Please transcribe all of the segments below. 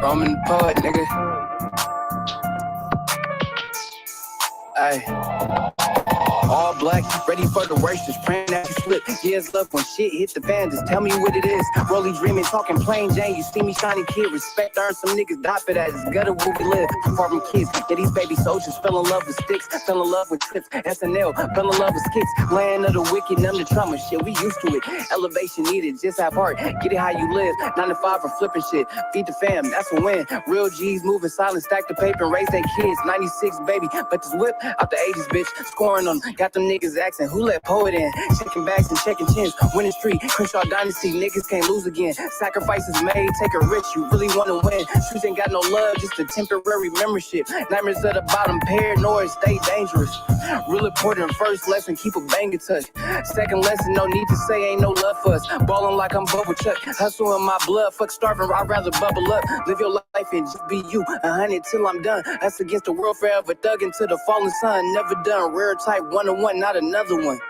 Roman poet, nigga. Ay. All black, ready for the worst, just praying that you slip. Years love when shit hit the fan, just tell me what it is. Rolly dreaming, talking plain Jane, you see me shining kid. Respect, earn some niggas die for that, it's gutter where we live. Far from kids, yeah, these baby soldiers fell in love with sticks, fell in love with trips, SNL, fell in love with skits. Land of the wicked, numb the trauma, shit, we used to it. Elevation needed, just have heart, get it how you live. 9 to 5 for flipping shit, feed the fam, that's a win. Real G's moving silent, stack the paper and raise their kids. 96, baby, but this whip out the 80s, bitch, scoring on them. Got them niggas asking who let poet in. Checking backs and checking chins. Winning streak, Crenshaw dynasty. Niggas can't lose again. Sacrifices made, take a rich. You really want to win. Streets ain't got no love, just a temporary membership. Nightmares at the bottom, paranoid, stay dangerous. Real important first lesson, keep a bang in touch. Second lesson, no need to say ain't no love for us. Ballin' like I'm Bubble Chuck. Hustle in my blood, fuck starving, I'd rather bubble up. Live your life and just be you. 100 till I'm done. That's against the world forever. Dug into the fallen sun. Never done. Rare type 1-on-1, not another one.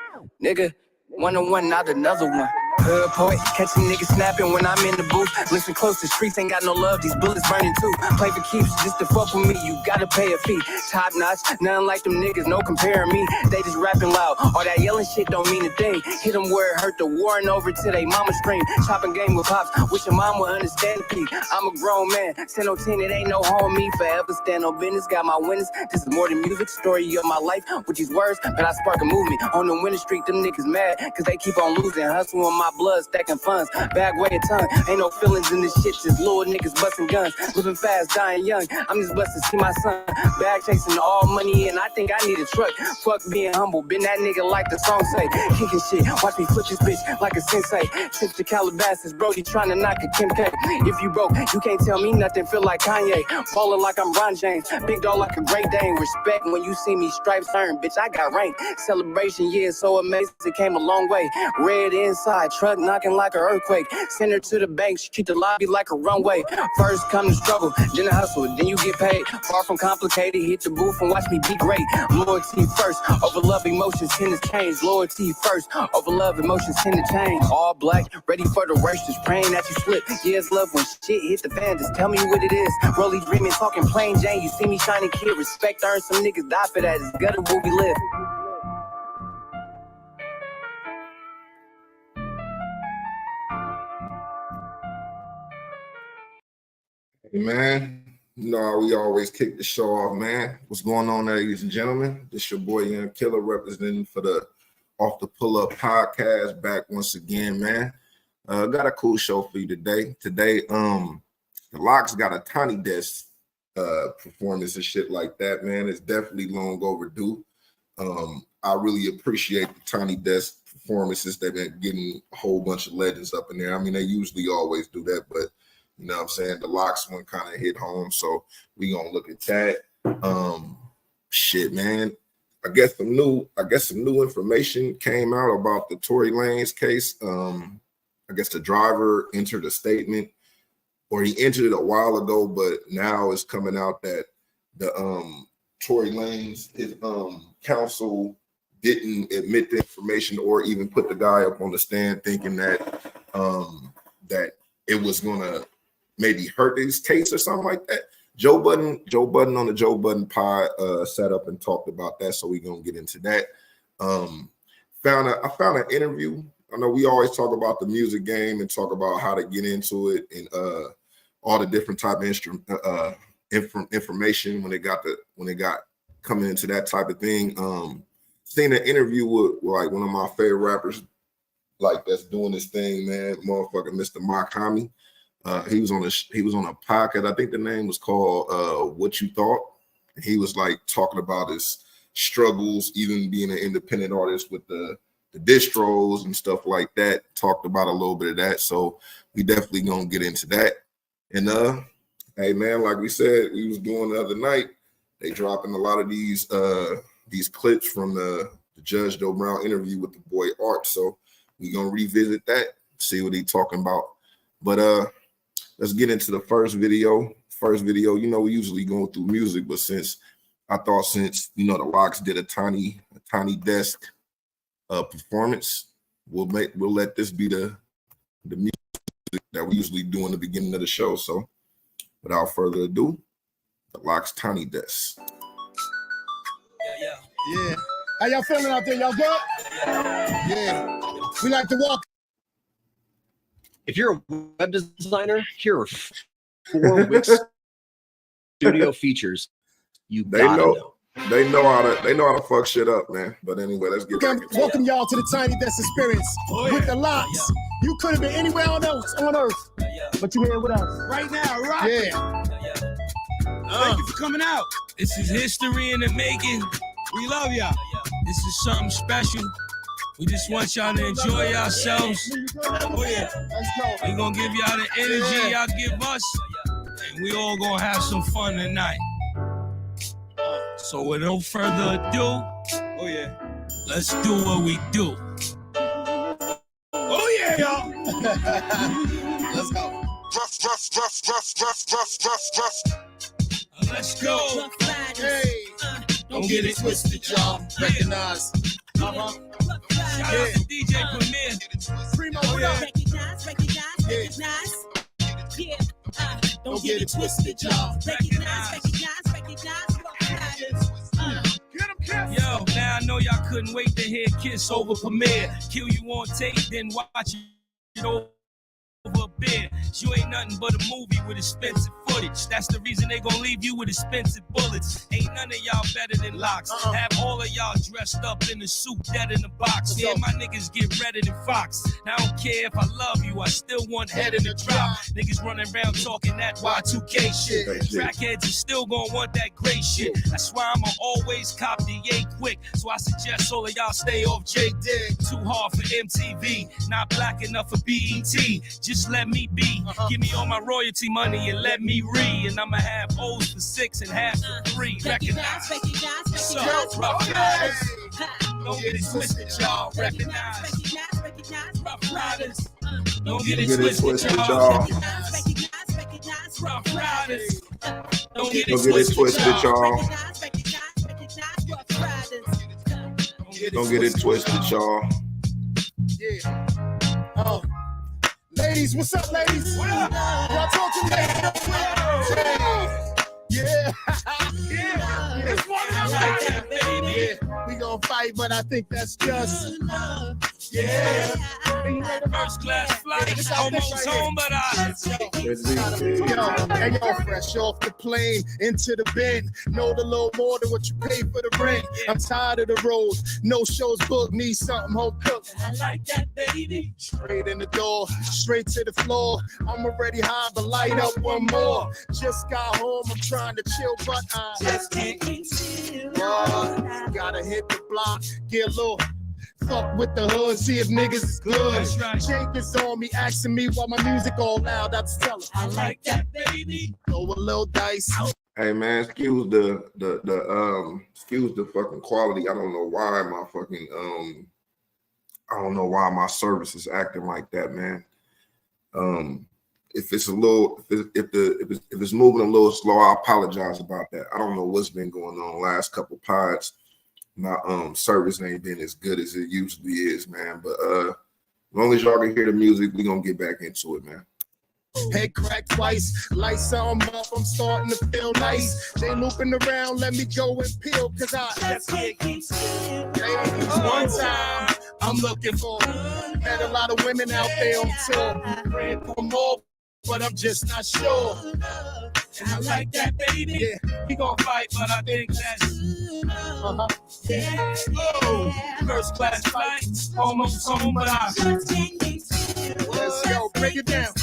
Nigga, 1-on-1, not another one. Hood poet, catching niggas snapping when I'm in the booth. Listen close, the streets ain't got no love, these bullets burning too. Play for keeps, just to fuck with me, you gotta pay a fee. Top notch, nothing like them niggas, no comparing me. They just rapping loud, all that yelling shit don't mean a thing. Hit them where it hurt, the warring over till they mama scream. Chopping game with pops, wish your mom would understand me. I'm a grown man, 10 on 10, it ain't no homie. Forever stand on business, got my winners. This is more than music, story of my life with these words, but I spark a movement. On the winning streak, them niggas mad, cause they keep on losing. Hustle in my blood, stacking funds, bag weigh a ton. Ain't no feelings in this shit, just little niggas busting guns. Living fast, dying young, I'm just blessed to see my son. Bag chasing all money and I think I need a truck. Fuck being humble, been that nigga like the song say. Kicking shit, watch me flip this bitch like a sensei. Trip to Calabasas, Brody trying to knock a Kim K. If you broke, you can't tell me nothing, feel like Kanye. Falling like I'm Ron James, big dog like a Great Dane. Respect when you see me stripes turn, bitch, I got rank. Celebration, yeah, so amazing, it came a long way. Red inside, truck knocking like an earthquake. Send her to the bank, treat the lobby like a runway. First come the struggle, then the hustle, then you get paid. Far from complicated, hit the booth and watch me be great. Loyalty first, over love emotions tend to change. Loyalty first, over love emotions tend to change. All black, ready for the worst, just praying that you slip. Years love when shit hit the fan, just tell me what it is. Rolly dreaming, talking plain Jane, you see me shining kid. Respect, earn some niggas die for that, it's gutter where we live. Hey man, you know how we always kick the show off, man. What's going on, ladies and gentlemen? This your boy Young Killer representing for the Off the Pull Up podcast, back once again, man. Got a cool show for you today. Today, the Lox got a Tiny Desk performance and shit like that, man. It's definitely long overdue. I really appreciate the Tiny Desk performances. They've been getting a whole bunch of legends up in there. I mean, they usually always do that, but you know what I'm saying? The Lox one kind of hit home, so we gonna look at that. Shit, man. I guess some new information came out about the Tory Lanez case. I guess the driver entered a statement, or he entered it a while ago, but now it's coming out that the Tory Lanez, his counsel didn't admit the information or even put the guy up on the stand, thinking that that it was gonna maybe hurt his case or something like that. Joe Budden on the Joe Budden pod sat up and talked about that, so we're gonna get into that. I found an interview. I know we always talk about the music game and talk about how to get into it and all the different type of information when it got coming into that type of thing. Seen an interview with like one of my favorite rappers, like that's doing this thing, man, motherfucker, Mr. Makami. He was on a podcast. I think the name was called What You Thought. He was like talking about his struggles, even being an independent artist with the distros and stuff like that. Talked about a little bit of that. So we definitely gonna get into that. And hey man, like we said, we was doing the other night, they dropping a lot of these clips from the Judge Joe Brown interview with the boy Art. So we gonna revisit that, see what he talking about. But let's get into the first video. You know, we usually go through music, but since you know the Lox did a tiny desk performance, we'll let this be the music that we usually do in the beginning of the show. So without further ado, the Locks Tiny Desk. Yeah. How y'all feeling out there? Y'all good? Yeah. We like to walk. If you're a web designer, here are 4 Wix Studio features you gotta know. They know how to fuck shit up, man. But anyway, let's get back into it. Welcome y'all to the Tiny Desk Experience with the Locks. You could have been anywhere on earth, but you're here with us right now, right? Yeah. Thank you for coming out. This is history in the making. We love y'all. This is something special. We just want y'all to enjoy yourselves. Oh yeah. Let's go. We're gonna give y'all the energy y'all give us, and we all gonna have some fun tonight. So with no further ado, let's do what we do. Oh yeah, y'all. Let's go. Let's go. Hey. Don't get it twisted, y'all. Recognize. Shout out to DJ Premier. Primo, what up? Recognize. Yeah. Don't get it twisted, y'all. Recognize. Yo, now I know y'all couldn't wait to hear Kiss over Premier. Kill you on tape, then watch it over beer. You ain't nothing but a movie with expensive footage. That's the reason they gon' leave you with expensive bullets. Ain't none of y'all better than Locks. Have all of y'all dressed up in a suit, dead in the box. Yeah, my niggas get redder than Fox. Now I don't care if I love you, I still want head in the drop. Niggas running around talking that Y2K shit. Crackheads is still gon' want that great shit. That's why I'ma always cop the yay quick. So I suggest all of y'all stay off J Dig. Too hard for MTV, not black enough for BET. Just let me be. Give me all my royalty money and let me read. And I'ma have O's for 6 and half for 3. Recognize. What's up, Rough Riders? Don't get it twisted, y'all. Recognize. Rough Riders. Don't get it twisted, y'all. Rough Riders. Don't get it twisted, y'all. Don't get it twisted, y'all. Yeah. Ladies, what's up, ladies? What up? Y'all talk to me. Yeah. Yeah. We gonna fight, but I think that's just. Yeah. First class flight, almost home, but Yo, fresh off the plane into the bin. Know the little more than what you pay for the rent. I'm tired of the road. No shows booked. Need something home cooked. I like that, baby. Straight in the door, straight to the floor. I'm already high, but light up one more. Just got home. I'm trying to chill, but I just can't keep still. Gotta hit the block, get low. Fuck with the hood, see if niggas is good. That's right. Jake is on me, asking me why my music all loud. That's tell him. I like that, baby. Throw a little dice. Hey man, excuse the fucking quality. I don't know why my service is acting like that, man. If it's moving a little slow, I apologize about that. I don't know what's been going on the last couple pods. My service ain't been as good as it usually is, man. But as long as y'all can hear the music, we gonna get back into it, man. Head cracked twice, lights on up, I'm starting to feel nice. They looping around, let me go and peel, cause I just can't keep still. One time, I'm looking for. Had a lot of women out there on tour, praying for more, but I'm just not sure. And I like that, baby. Yeah. We gon' fight, but I think that's first class flight, almost home, but I Just can't keep still. Let's go, break it down.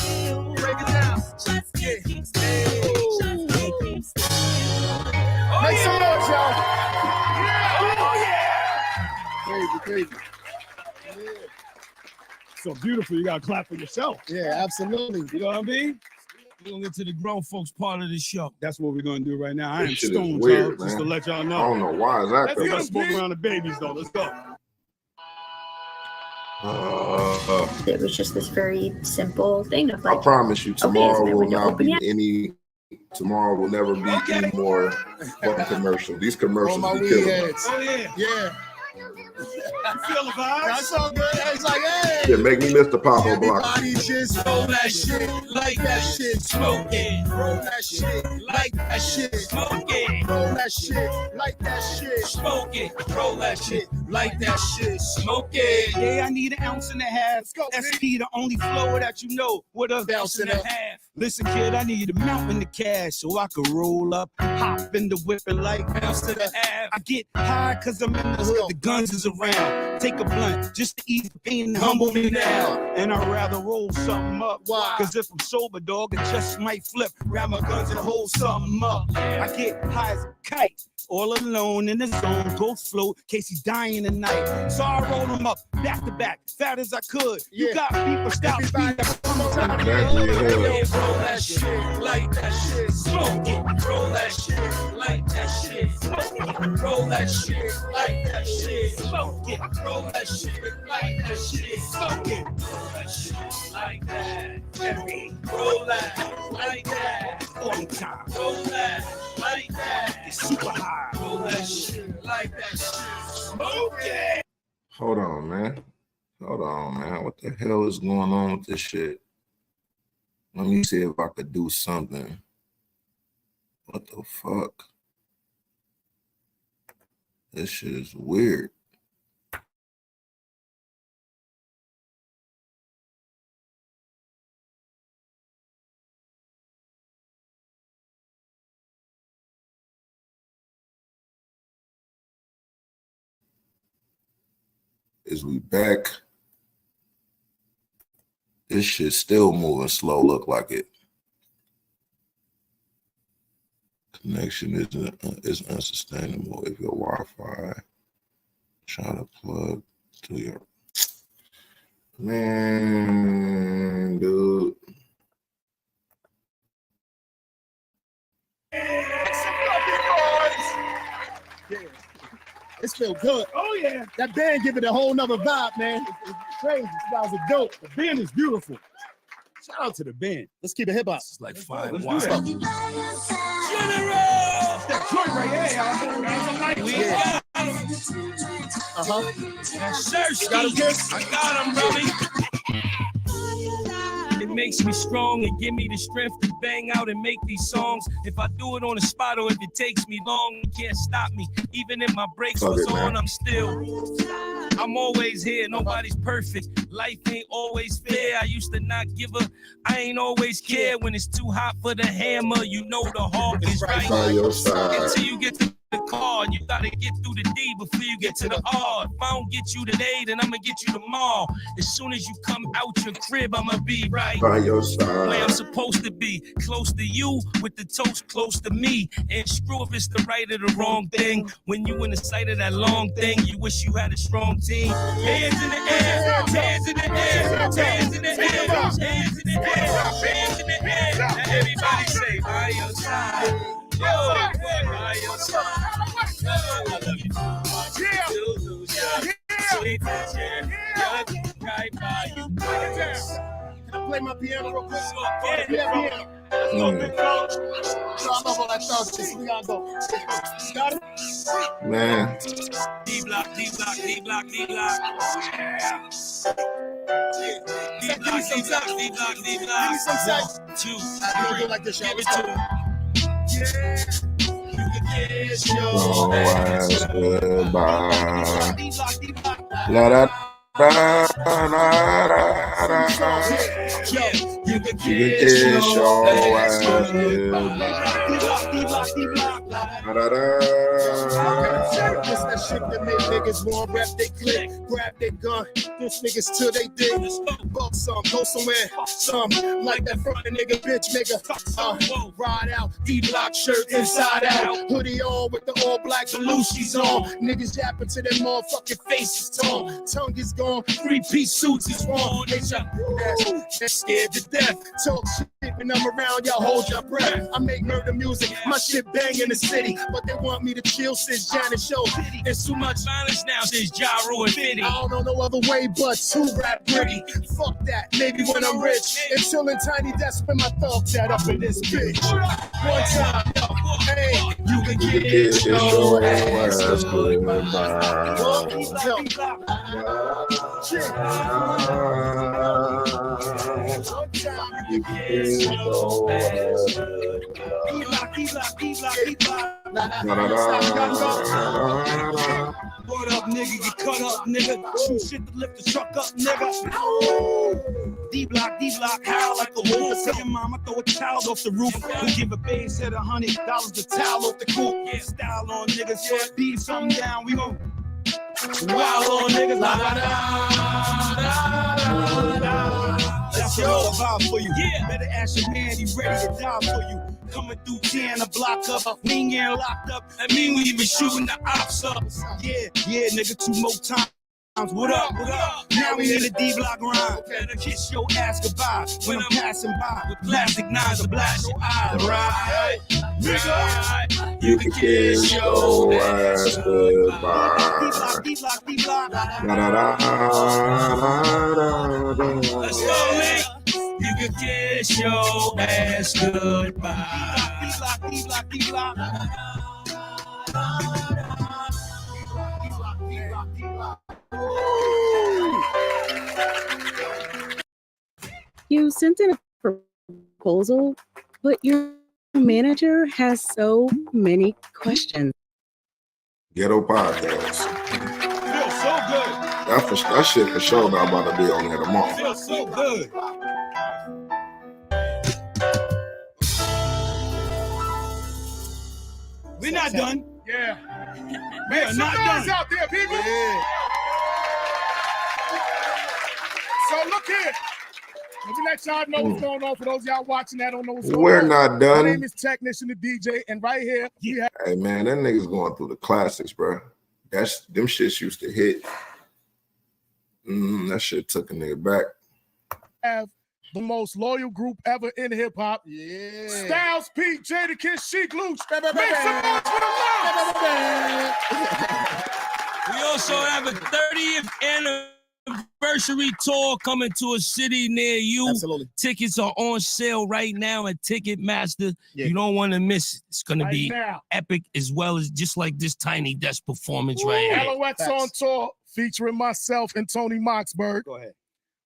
Break it down. Just can't keep still. Just can't keep still. Make some noise, y'all. Crazy. Yeah. So beautiful, you gotta clap for yourself. Yeah, absolutely. You know what I mean? We're gonna get to the grown folks part of the show. That's what we're gonna do right now. I am This shit is stoned, weird, just to man. let y'all I know. don't know why is that. We gotta smoke around the babies though. Let's go. It was just this very simple thing of I like, promise you, tomorrow okay, so will we're not open be yet? any. Tomorrow will never be any more fucking commercial. These All commercials my be weed killing me. heads. Oh yeah. Yeah. Feel the vibe? That's all good. It's like, hey. Yeah, make me Mr. Papa Block. Everybody just roll that shit, like that shit, smoke it. Roll that shit, like that shit, Smoke it, roll that shit, like that shit, smoke it, roll that shit, like that shit, smoke it. Yeah, I need an ounce and a half. Let's go, SP, the only flow that you know. What a Bounce it and a up. half. Listen, kid, I need a mountain in the cash so I can roll up, hop in the whip and like bounce to the half. I get high cause I'm in the hood, the guns is around. Take a blunt just to ease the pain and humble me now. And I'd rather roll something up. Why? Cause if I'm sober, dog, it just might flip. Grab my guns and hold something up. I get high as a kite. All alone in the zone, ghost float, Casey dying tonight. So I roll them up, back to back, fat as I could. You Yeah. got people stop me. Exactly, yeah. Roll that shit, like that shit, smoke it. Roll that shit, like that shit, smoke it. Roll that shit, like that shit, smoke it. Roll that shit, like that shit, smoke it. Roll that shit, like that. Roll that, like that. Long time, Roll that, like that. it's super high. Roll that shit, like that shit, smoke it. Hold on, man. Hold on, man. What the hell is going on with this shit? Let me see if I could do something. What the fuck? This shit is weird. Is we back? This shit still moving slow, look like it. Connection is unsustainable if your Wi-Fi try to plug to your man, dude. It's feel good. Oh, yeah. That band give it a whole nother vibe, man. It's crazy. You guys are dope. The band is beautiful. Shout out to the band. Let's keep it hip hop. It's like fine Let's wine. do that. General! That joint right here, y'all. That's a nice We one. got him. Uh-huh. Got him, Sersky. kids? I got him, Robbie. It makes me strong and give me the strength to bang out and make these songs. If I do it on the spot or if it takes me long, you can't stop me. Even if my breaks Fuck was it, man. on, I'm still. I'm always here, nobody's perfect. Life ain't always fair. I used to not give a. I ain't always care when it's too hot for the hammer. You know the hawk is right. By your side. Until you get to the car, and you gotta get through the D before you get to the R. If I don't get you today, then I'ma get you tomorrow. As soon as you come out your crib, I'ma be right By your where I'm side. supposed to be, close to you, with the toast close to me. And screw if it's the right or the wrong thing. When you in the sight of that long thing, you wish you had a strong team. Hands in the air, hands in the air, hands in the air, hands in the air, hands in the air. Now everybody say, by your side. Yo, by your side. Yo, I love you. Still lose ya. Sweet vision. Right by you. Can I play my piano real quick? Yeah. Piano. So I love all that thug shit. So we gotta go. Got it? Man, D block, D block, D block, D block. Yeah. D block, D block, D block, D Give me block. some sex. 1, 2, I don't do 3. it like this, y'all. Give it Let's to go. him. Yeah. You can get so your ass goodbye. D block, D block. La da da da da da da. Yeah. You can You get can kiss your your ass ass goodbye. D block, D block, D block. Da da da. This that shit that make niggas want rap they click, grab their gun, this niggas till they dig. Buck some, go somewhere, some like that front nigga bitch nigga. Ride out, D-block shirt inside out, hoodie on with the all black Belushi's on. Niggas yapping to their motherfucking faces torn. Tongue is gone, 3-piece suits is worn. They shot ass, they're scared to death. Talk shit when I'm around, y'all hold your breath. I make murder music, my shit bang in the city, but they want me to chill since Janet Show. There's too much Violence now since Gyro and Fitty. I don't know no other way but to rap gritty. Fuck that, maybe when I'm rich. Until in Tiny Desk, spin my thugs that up in this bitch. One time, Hey, you can You get get your your ass ass goodbye. You get your ass What up, nigga? Get cut up, nigga. Shoot shit to lift the truck up, nigga. D-block, howl like a wolf. Tell your mama throw a child off the roof. We give a base at $100 to towel off the coop. Yeah, style on niggas. Beat something down, we gon' wild on niggas. La la la. That's all about for you. Yeah, better ask your man, he ready to die for you. Coming through 10 to block up, we ain't getting locked up. I mean, we even shooting the ops up. Yeah, nigga, 2 more times. What up? Now we in the D-block rhyme. Better kiss your ass goodbye when I'm passing by with plastic knives to blast your eyes. Right, nigga, You can kiss your ass goodbye. D-block. Let's go, man. You can kiss your ass goodbye. D-block. You sent in a proposal, but your manager has so many questions. Ghetto Podcast. Feels so good. That shit for sure not about to be on there tomorrow. Feels so good. We're not done. Yeah. We're Make some not noise done. out there, people. Yeah. So look here. Let me let y'all know what's going on. For those of y'all watching that don't know what's going We're on. not My done. name is Technician the DJ, and right here we Hey man, that nigga's going through the classics, bro. Them shits used to hit. That shit took a nigga back. have the most loyal group ever in hip hop. Yeah. Styles P, Jadakiss, Sheek Louch. Make some noise for the Lord. We also have a 30th anniversary tour coming to a city near you. Absolutely. Tickets are on sale right now at Ticketmaster. Yeah. You don't want to miss it. It's going to be now. epic, as well as just like this Tiny Desk performance right here. LOX on tour featuring myself and Tony Moxberg. Go ahead.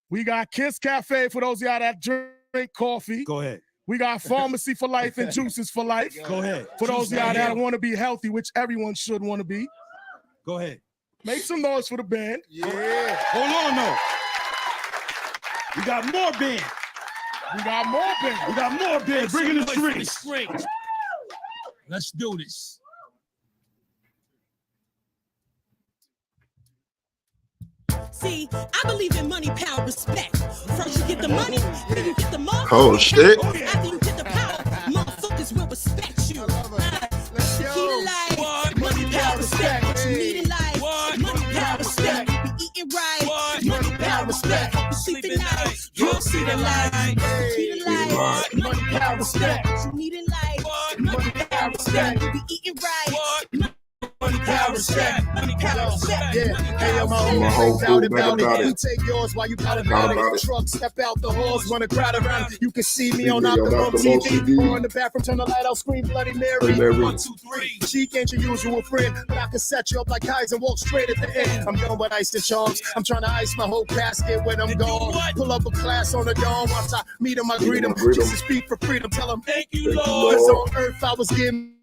We got Kiss Cafe for those of y'all that drink coffee. Go ahead. We got Pharmacy for Life and Juices for Life. Go ahead. For those of y'all that want to be healthy, which everyone should want to be. Go ahead. Make some noise for the band. Yeah. Hold on, no. We got more bands. We got more bands. We got more bands. Bring in the Some noise for the strings. strings. Let's do this. See, I believe in money, power, respect. First you get the money, then you get the motherfucker. Oh shit. After you get the power, motherfuckers will respect you. The key to life, What? money, power, respect. What you need in life, What? money, power, respect. You be eating right, What? money, power, respect. You sleeping nice, you'll see the light. The key to life, What? money, power, respect. What you need in life, What? money, power, respect. You be eating right. What? Money, power, respect. Money, power, respect. Yeah, hey, yo, my whole whole crew doubt mad about about it. it. We take yours while you proud Proud about about it. it. Truck, step out the halls, run a crowd around. You can see me on See me on Optimum Optimum TV. TV. Or in the bathroom, turn the light out, scream Bloody Mary. Bloody Mary. 1, 2, 3. Cheek ain't your usual friend, but I can set you up like Kaiser and walk straight at the end. I'm done with ice and charms. I'm trying to ice my whole casket when I'm You do gone. what? Pull up a class on the dawn. Once I meet him, I greet him. greet 'em. Jesus speak for freedom. Tell him, Thank you, Thank you, Lord. cause Lord. on earth I was getting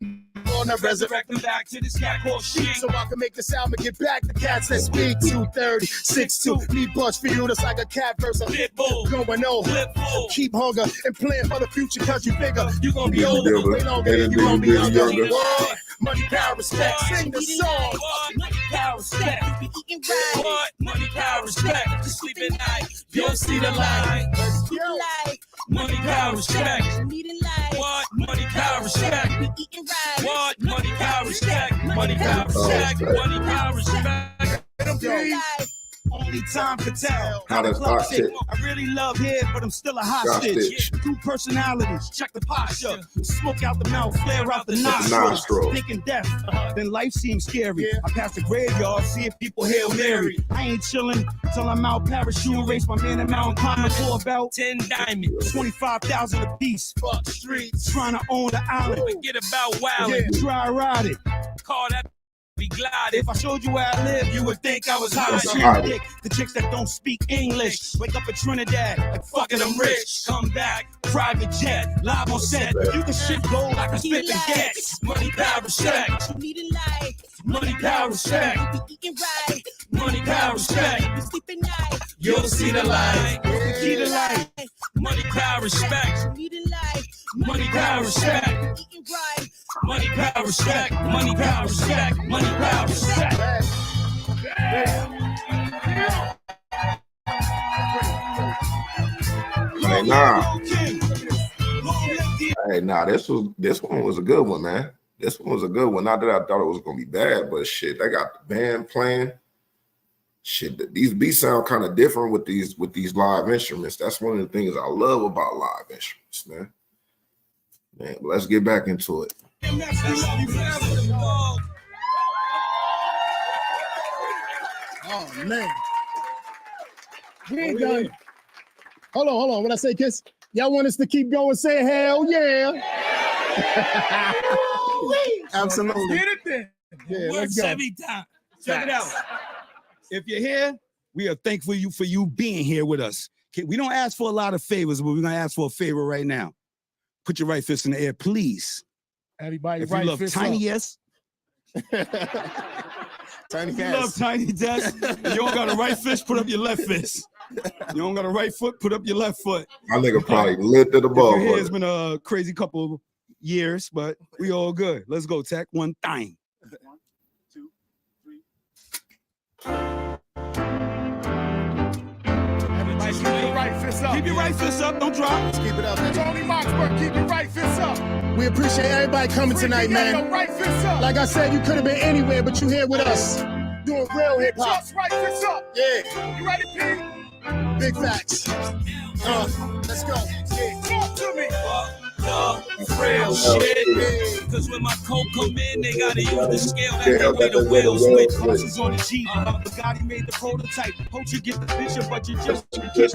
on a resurrection. Resurrect them back to this cat called shit. So I can make the sound and get back the cats that speak. 230, 6'2. Need bust for you, that's like a cat verse. Pitbull. Going on. Flip full. Keep hunger and plan for the future, cause you bigger. You gonna be You older, bigger. way longer, And and you then gonna you be get younger. younger. What? Money, power, respect, sing the song. What? Money, power, respect. You be eating right. What? Money, power, respect. You sleep at night. You don't see the Let's light. go. Like, Money, power, respect. you need in life. What? Money, power, respect. You be eating right. What? Money, power, respect. Money, power, respect. Money, power, respect. Them Your G's. life. Only time could tell. How the clock tick. I really love head, but I'm still a hostage. Hostage. Two personalities, check the posture. Smoke out the mouth, flare out the nostrils. Thinking death, then life seems scary. I pass the graveyard, see if people Hail Mary. I ain't chilling till I'm out parachuting, race my man in Mountain Climbing for about 10 diamonds. 25,000 a piece. Fuck streets. Trying to own the island. Forget about wildin'. Try ride it. Call that be glided. If I showed you where I live, you would think I was hiding. hiding. The chicks that don't speak English. Wake up in Trinidad, like fucking I'm rich. Come back. Private jet, live on set. You can shit gold, I can spit the gas. Money, power, respect. You need a life. Money, power, respect. You be eating right. Money, power, respect. You sleeping night. You'll see the light. The key to life. Money, power, respect. You need a life. Money, power, respect. You eating right. Money, power, respect. Money, power, respect. Money, power, respect. Hey, nah. Hey, nah, this one was a good one, man. This one was a good one. Not that I thought it was gonna be bad, but shit, they got the band playing. Shit, these beats sound kind of different with these live instruments. That's one of the things I love about live instruments, man. Man, but let's get back into it. Oh man. We ain't done. Hold on. When I say kiss, y'all want us to keep going, say hell yeah. Absolutely. Get it then. Yeah, let's Works go. every time. Check it out. If you're here, we are thankful for you being here with us. Okay, we don't ask for a lot of favors, but we're gonna ask for a favor right now. Put your right fist in the air, please. Everybody, If right you love fist Tiny up. Yes, Tiny if you love Cats. Tiny Desk, you don't got a right fist, put up your left fist. You don't got a right foot, put up your left foot. My nigga probably lifted the If ball. you're here, it's been a crazy couple of years, but we all good. Let's go, Tech. One thing. 1, 2, 3. Everybody keep your right fist up. Keep your right fist up, don't drop. Let's keep it up. Tony Moxburg, keep your right fist up. We appreciate everybody coming tonight, man. Right fist up. Like I said, you could have been anywhere, but you here with us. Doing real hip hop. Just right fist up. Yeah. You ready, Pete? Big facts. Let's go. Yeah. Talk to me. Real shit. Cause when my coat come in, they gotta use the scale that they weigh the wheels with. Horses on the Jeep. Bugatti made the prototype. Hope you get the picture, but you just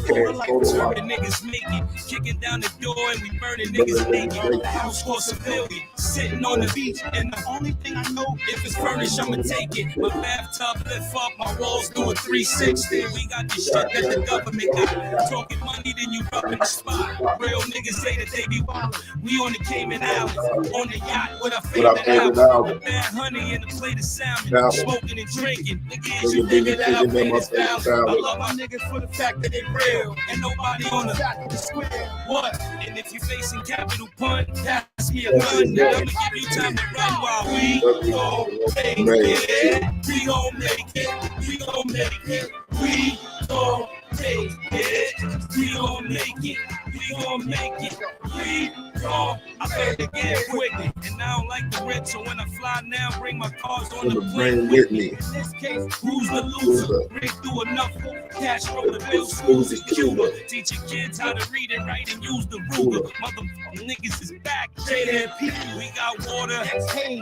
can't like Serving niggas making, kicking down the door and we burning niggas naked. The house for civilian, sitting on the beach, and the only thing I know, if it's furnished, I'ma take it. My bathtub lift up, my walls do a 360. We got the shit that the government got. Talking money, then you up in the spot. Real niggas say that they be wild. We on the Cayman Islands, on the yacht with our favorite album. Bad honey and a plate of salmon, smoking and drinking. Niggas, you thinking that I pay this value. I love my niggas for the fact that they real, and nobody on the back of the square. What? And if you facing capital pun, pass me a gun. I'ma give you time to run while we gon' make it. We gon' make it. We gon' make it. We gon' make it. We gon' make it. We gon' make it. We gon' I paid to get quickly, and I don't like the rent, so when I fly now, bring my cars on the plane with me. In this case, who's the loser? Bring through enough cash from the bill schools in Cuba. Teaching kids how to read and write and use the Ruger. Motherfucking niggas is back. JDP, we got water,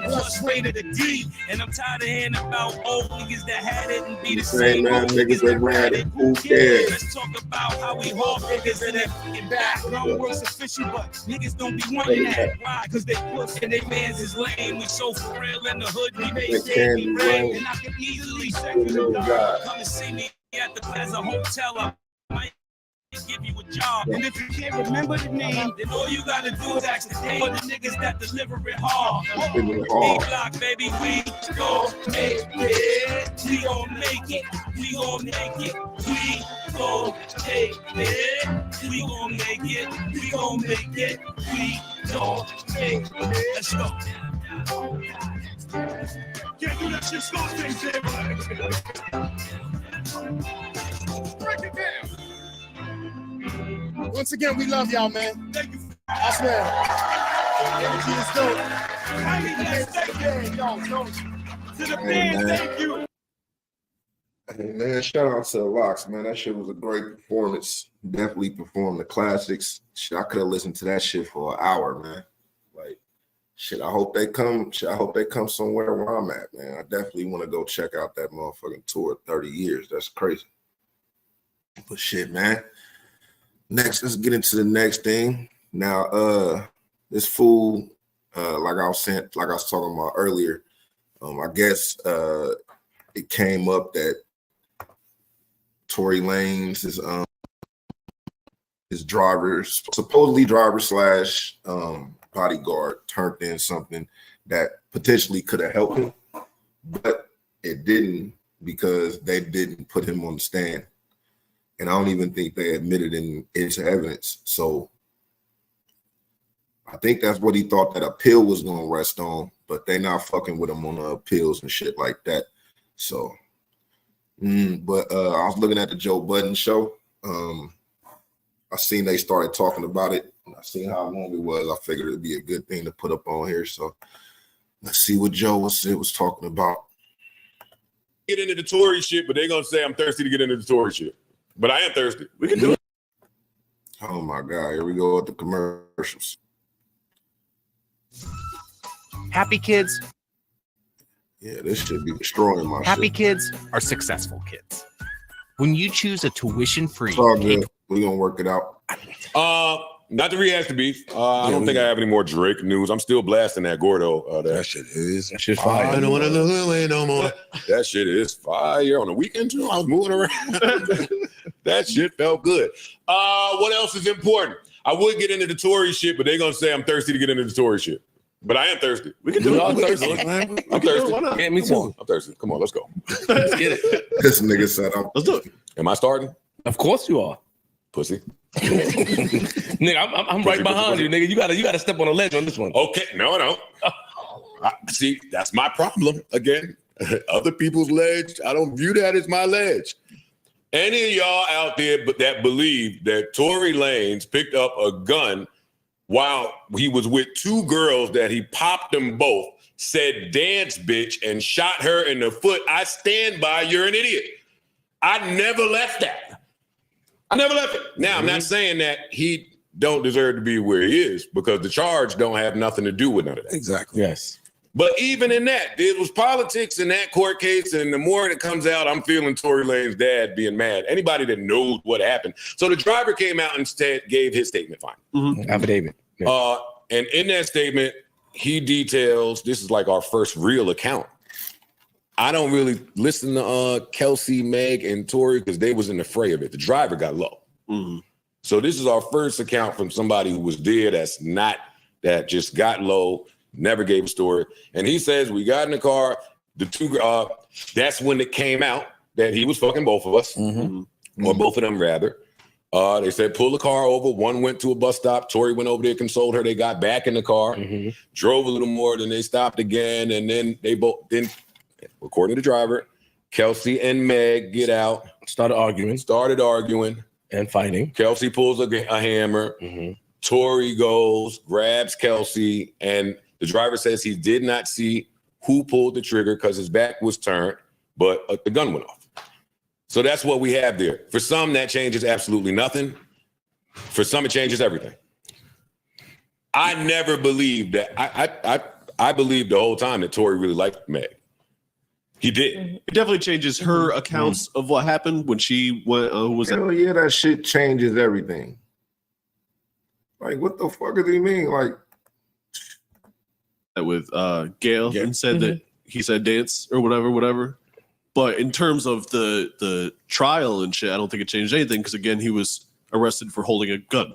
plus rated a D. And I'm tired of hearing about old niggas that had it and be the same old niggas that ran it. Who cares? Let's talk about how we haul niggas in that fucking back. Wrong works official, but niggas don't be wanting that. Why? Cause they puss and they mans is lame. We so for real in the hood, we make candy rain. And I can easily send you the dog. Come and see me at the Plaza Hotel. I might give you a job. And if you can't remember the name, then all you gotta do is ask the name of the niggas that deliver it hard. B-Block, baby, we gon' make it. We gon' make it. We gon' make it. We gon' take it. We gon' make it. We gon' make it. We gon' make it. Let's go. Can't do that shit, stop things there. Break it down. Once again, we love y'all, man. Thank you. I swear. Energy is dope. Thank you. Yo, To the fans, thank you. Hey, man, shout out to the Locks, man. That shit was a great performance. Definitely performed the classics. Shit, I could have listened to that shit for an hour, man. Like, shit, I hope they come. Shit, I hope they come somewhere where I'm at, man. I definitely want to go check out that motherfucking tour. 30 years. That's crazy. But shit, man. Next, let's get into the next thing. Now, this fool, like I was talking about earlier, I guess it came up that Tory Lanez, his driver, supposedly driver slash bodyguard, turned in something that potentially could have helped him, but it didn't because they didn't put him on the stand. And I don't even think they admitted into evidence. So I think that's what he thought that appeal was going to rest on, but they not fucking with him on the appeals and shit like that. So, but I was looking at the Joe Budden show. I seen they started talking about it. I seen how long it was. I figured it'd be a good thing to put up on here. So let's see what Joe was talking about. Get into the Tory shit, but they're gonna say I'm thirsty to get into the Tory shit. But I am thirsty. We can do it. Oh my God, here we go with the commercials. Happy kids. Yeah, this should be destroying my Happy shit. kids are successful kids. When you choose a tuition-free, It's all good. We're gonna work it out. Not to rehash the beef. I don't think I have any more Drake news. I'm still blasting that Gordo. That shit is. That shit's fire. I don't want to know no more. That shit is fire. On the weekend too, I was moving around. That shit felt good. What else is important? I would get into the Tory shit, but they're gonna say I'm thirsty to get into the Tory shit. But I am thirsty. We can do it. I'm thirsty. I'm thirsty. Yeah, me too. I'm thirsty. Come on, let's go. Let's get it. This nigga said, let's do it. Am I starting? Of course you are. Pussy. Nigga, I'm right behind you, nigga. You gotta step on a ledge on this one. Okay, no. See, that's my problem again. Other people's ledge, I don't view that as my ledge. Any of y'all out there that believe that Tory Lanez picked up a gun while he was with two girls that he popped them both, said dance bitch, and shot her in the foot, I stand by, you're an idiot. I never left that. I never left it. Now, I'm not saying that he don't deserve to be where he is because the charge don't have nothing to do with none of that. Exactly. Yes. But even in that, there was politics in that court case, and the more it comes out, I'm feeling Tory Lanez's dad being mad. Anybody that knows what happened. So the driver came out and gave his statement fine. Affidavit. Yeah. And in that statement, he details, this is like our first real account. I don't really listen to Kelsey, Meg, and Tory because they was in the fray of it. The driver got low. So this is our first account from somebody who was there that just got low, never gave a story. And he says, we got in the car, the two, that's when it came out that he was fucking both of us, or both of them rather. They said, pull the car over. One went to a bus stop. Tory went over there, consoled her. They got back in the car, drove a little more, then they stopped again. And then they both, according to the driver, Kelsey and Meg get out. Started arguing. And fighting. Kelsey pulls a hammer. Tory goes, grabs Kelsey, and the driver says he did not see who pulled the trigger because his back was turned, but the gun went off. So that's what we have there. For some, that changes absolutely nothing. For some, it changes everything. I never believed that. I believed the whole time that Tory really liked Meg. He did. It definitely changes her accounts of what happened when she went. Hell yeah, that shit changes everything. Like, what the fuck does he mean? Like, with Gail and said that he said dance or whatever. But in terms of the trial and shit, I don't think it changed anything because again, he was arrested for holding a gun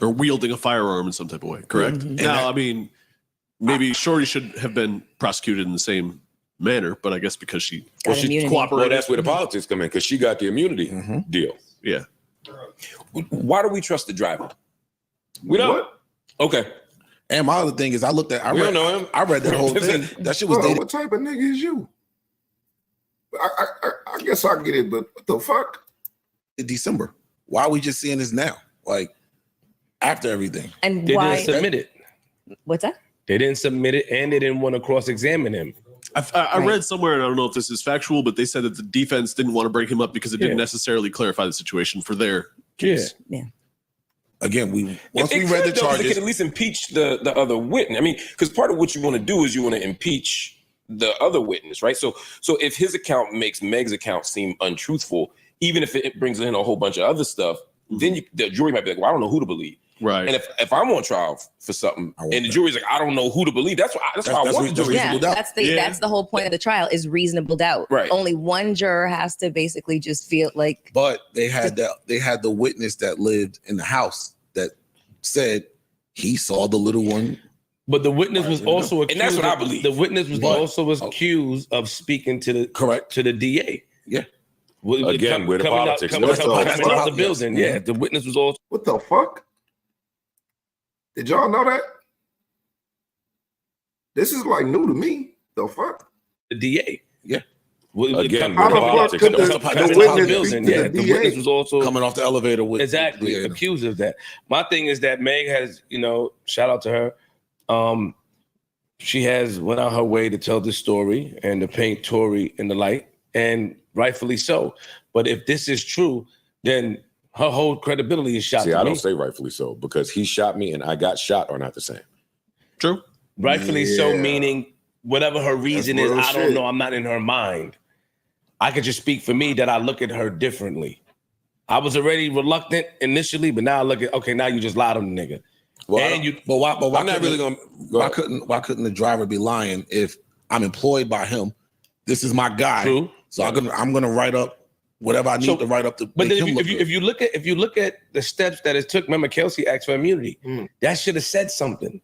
or wielding a firearm in some type of way. Correct. Now, I mean, maybe Shorty should have been prosecuted in the same manner, but I guess because she cooperated. Well, that's where the politics come in because she got the immunity deal. Yeah. Why do we trust the driver? We don't. Okay. And my other thing is, I don't know him. I read that whole thing. That shit was dated. What type of nigga is you? I guess I get it, but what the fuck? In December. Why are we just seeing this now? Like, after everything. And They why? didn't submit it. What's that? They didn't submit it, and they didn't want to cross-examine him. I read somewhere, and I don't know if this is factual, but they said that the defense didn't want to bring him up because it didn't necessarily clarify the situation for their case. Yeah. Again, we It read the could, though, 'cause charges. it could at least impeach the other witness. I mean, because part of what you want to do is you want to impeach the other witness, right? So if his account makes Meg's account seem untruthful, even if it brings in a whole bunch of other stuff, then the jury might be like, well, I don't know who to believe. Right. And if I'm on trial for something and the jury's like, I don't know who to believe, that's why I want the jury. Yeah, that's the whole point of the trial is reasonable doubt. Right. Only one juror has to basically just feel like. But they had the witness that lived in the house that said he saw the little one. But the witness was also accused. And that's what I believe. The witness was also accused of speaking to the DA. Yeah. Again, with the politics. Coming out the building. Yeah, the witness was also. What the fuck? Did y'all know that? This is like new to me. The fuck? The DA. Yeah. Again, how the fuck could the witness speak to the the DA? witness was also coming off the elevator with exactly accused of that. My thing is that Meg has, shout out to her. She has went out her way to tell this story and to paint Tory in the light, and rightfully so. But if this is true, then her whole credibility is shot. See, to I me. don't say rightfully so because he shot me and I got shot are not the same. True. Rightfully so, meaning whatever her reason is, real I don't shit. know. I'm not in her mind. I could just speak for me that I look at her differently. I was already reluctant initially, but now I look at, okay, now you just lied on the nigga. Well, and but why I'm not really gonna. Why couldn't the driver be lying if I'm employed by him? This is my guy. True. So I'm gonna write up whatever I need to write up to. But make then him if you look at the steps that it took, remember Kelsey asked for immunity. That should have said something.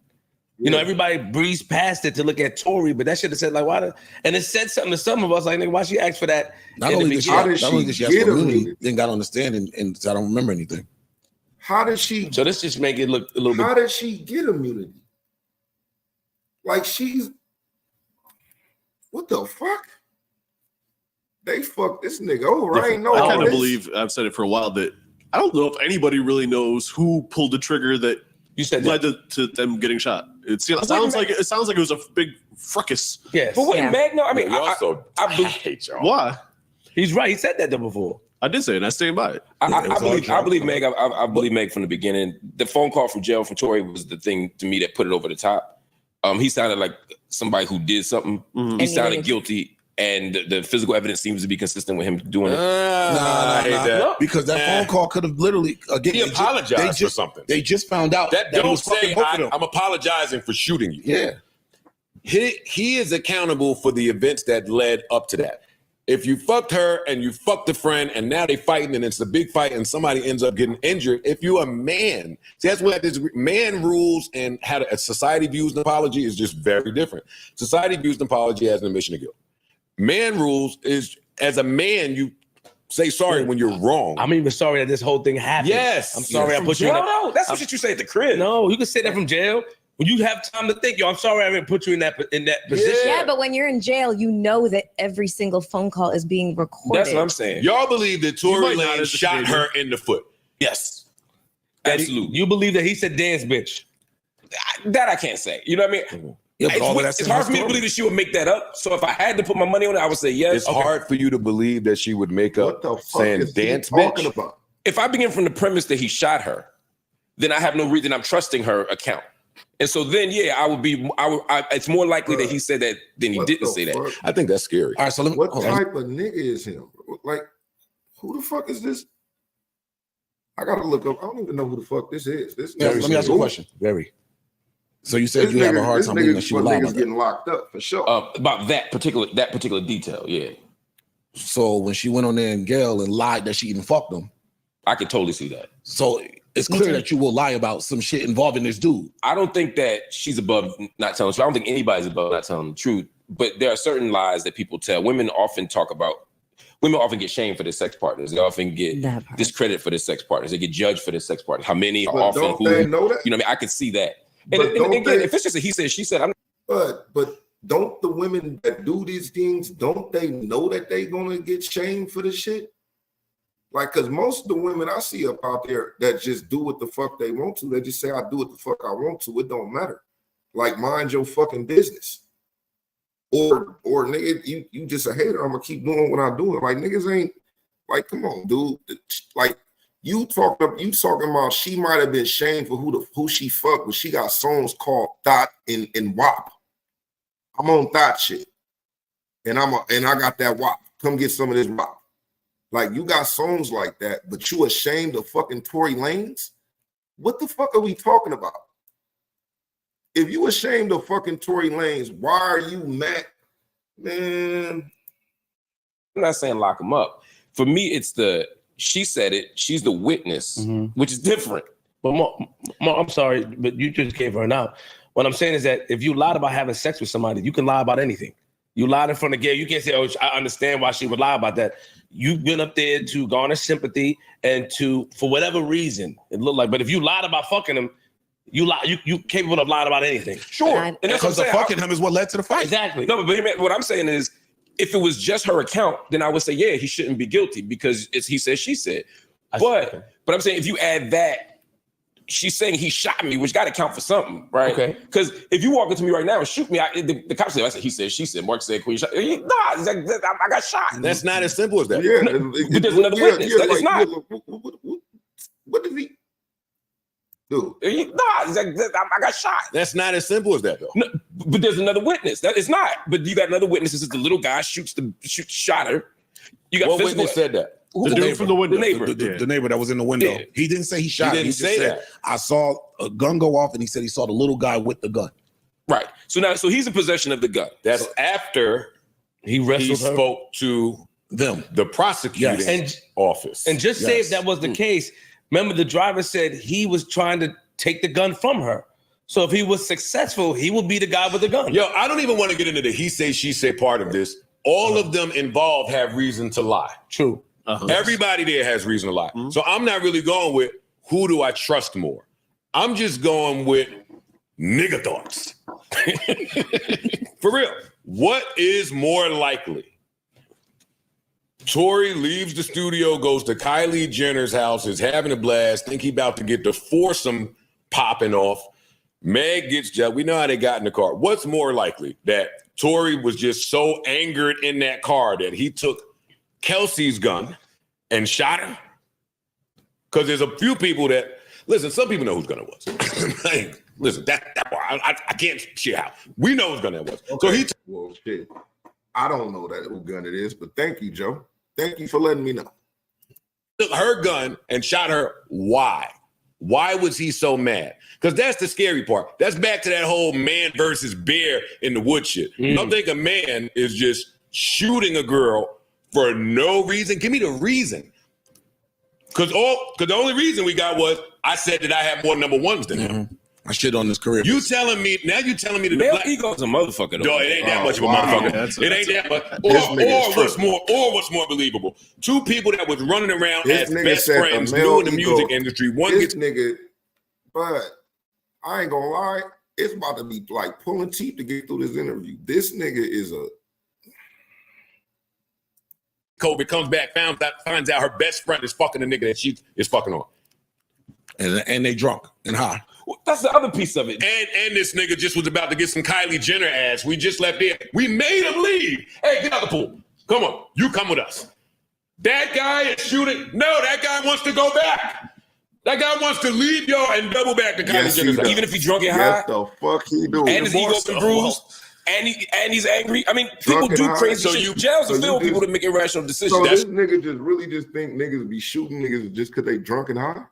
You know, everybody breezed past it to look at Tory, but that should have said like why? And it said something to some of us like, nigga, why she asked for that? Not only did she ask for immunity, then got on the stand and said, I don't remember anything. How did she? So this just make it look a little bit. How did she get immunity? Like she's. What the fuck? They fucked this nigga over. I ain't know. I all kind of this. believe I've said it for a while that I don't know if anybody really knows who pulled the trigger that you said led to them getting shot. It sounds like it was a big fracas. Yes. But wait, Meg, no, I mean, I hate y'all. Why? He's right. He said that before. I did say it, and I stand by it. I believe Meg. I believe Meg from the beginning. The phone call from jail from Tory was the thing to me that put it over the top. He sounded like somebody who did something. He sounded guilty, and the physical evidence seems to be consistent with him doing it. I hate that. Because that phone call could have literally again. He apologized for something. They just found out that it don't was fucking say both of them. I'm apologizing for shooting you. Yeah. He is accountable for the events that led up to that. If you fucked her and you fucked a friend and now they fighting and it's a big fight and somebody ends up getting injured, if you're a man, see that's what this man rules and how a society views an apology is just very different. Society views an apology as an admission of guilt. Man rules is as a man, you say sorry when you're wrong. I'm even sorry that this whole thing happened. Yes. I'm sorry I From put you in jail, that. though? That's what you say at the crib. No, you can say that from jail. When you have time to think, yo, I'm sorry I didn't put you in that position. Yeah, but when you're in jail, you know that every single phone call is being recorded. That's what I'm saying. Y'all believe that Tory might not Lane as a shot Canadian. her in the foot. Yes, absolutely. You believe that he said dance bitch. That I can't say. You know what I mean? Yeah, but all of It's that's hard for me to believe that she would make that up. So if I had to put my money on it, I would say yes. It's hard for you to believe that she would make up What the fuck saying is he dance talking bitch. about? If I begin from the premise that he shot her, then I have no reason I'm trusting her account. And so then, yeah, it's more likely that he said that than he What didn't the say that. fuck? I think that's scary. All right, so let me. What hold on. type of nigga is him? Like, who the fuck is this? I gotta look up. I don't even know who the fuck this is. This Yeah, let me ask you a question. Very. So you said you have a hard time believing that she would lie about niggas that. getting locked up for sure. About that particular detail, yeah. So when she went on there and Gail and lied that she even fucked him, I could totally see that. so it's clear that you will lie about some shit involving this dude. I don't think that she's above not telling the truth. I don't think anybody's above not telling the truth. But there are certain lies that people tell. Women often get shamed for their sex partners. They often get discredit for their sex partners. They get judged for their sex partners. How many, how But often, don't who? they know that? You know what I mean? I could see that. But And don't again, they- if it's just a he said, she said, I'm But don't the women that do these things, don't they know that they gonna get shamed for this shit? Like, cause most of the women I see up out there that just do what the fuck they want to, they just say, I do what the fuck I want to. It don't matter. Like, mind your fucking business. or nigga, you just a hater. I'm gonna keep doing what I'm doing. Like niggas ain't like, come on, dude. Like you talking about she might have been shamed for who she fucked, but she got songs called Thought and WAP. I'm on Thought shit, and I got that WAP. Come get some of this WAP. Like you got songs like that, but you ashamed of fucking Tory Lanez? What the fuck are we talking about? If you ashamed of fucking Tory Lanez, why are you mad, man? I'm not saying lock him up. For me, it's she said it. She's the witness, which is different. But I'm sorry, but you just gave her an out. What I'm saying is that if you lied about having sex with somebody, you can lie about anything. You lied in front of gay. You can't say, "Oh, I understand why she would lie about that." You've been up there to garner sympathy and for whatever reason it looked like. But if you lied about fucking him, you lie. You capable of lying about anything. Sure, and that's because the fucking him is what led to the fight. Exactly. No, but what I'm saying is, if it was just her account, then I would say, yeah, he shouldn't be guilty because it's he said, she said. But I'm saying if you add that, she's saying he shot me, which got to count for something, right? Okay. Because if you walk into me right now and shoot me, the cops say, I said, he said, she said, Mark said, Queen shot. Nah, I got shot. That's not as simple as that. Yeah, but there's another witness. It's not. What did he do? I got shot. That's not as simple as that, though. No, but there's another witness. It's not. But you got another witness. This is the little guy shot her. You got what physical, witness said that? The dude from the window. The neighbor. The neighbor that was in the window. Yeah. He didn't say he shot He her. didn't He just say said, that. I saw a gun go off, and he said he saw the little guy with the gun. Right. So he's in possession of the gun. That's after he wrestled her. Spoke to them, the prosecuting office. And just say if that was the case, remember the driver said he was trying to take the gun from her. So if he was successful, he would be the guy with the gun. Yo, I don't even want to get into the he say, she say part of this. All of them involved have reason to lie. True. Everybody there has reason to lie. So I'm not really going with who do I trust more. I'm just going with nigga thoughts. For real. What is more likely? Tory leaves the studio, goes to Kylie Jenner's house, is having a blast, think he about to get the foursome popping off. Meg gets jailed. We know how they got in the car. What's more likely? That Tory was just so angered in that car that he took Kelsey's gun and shot her? Because there's a few people that, listen, some people know whose gun it was. Like, listen, I can't share how. We know whose gun it was. Okay. So well, shit. I don't know whose gun it is, but thank you, Joe. Thank you for letting me know. Took her gun and shot her. Why? Why was he so mad? Because that's the scary part. That's back to that whole man versus bear in the wood shit. I don't think a man is just shooting a girl for no reason. Give me the reason. Because the only reason we got was I said that I had more number ones than him. I shit on this career. You telling me that the Male black ego's a motherfucker. No, it ain't that much of a motherfucker. It ain't that much. Or what's more believable? Two people that was running around This as nigga best said friends, the male new in the ego. music industry. One This gets nigga, but I ain't gonna lie, it's about to be like pulling teeth to get through this interview. This nigga is a COVID comes back, finds out her best friend is fucking a nigga that she is fucking on. And they drunk and high. Well, that's the other piece of it. And this nigga just was about to get some Kylie Jenner ass. We just left there. We made him leave. Hey, get out the pool. Come on. You come with us. That guy is shooting. No, that guy wants to go back. That guy wants to leave y'all and double back to Kylie Jenner's house. Even if he drunk and high. yes, the fuck he do. And his ego's been bruised. And he's angry. I mean, people do crazy shit. Jails are filled with people that make irrational decisions. So this nigga just really just think niggas be shooting niggas just because they drunk and high?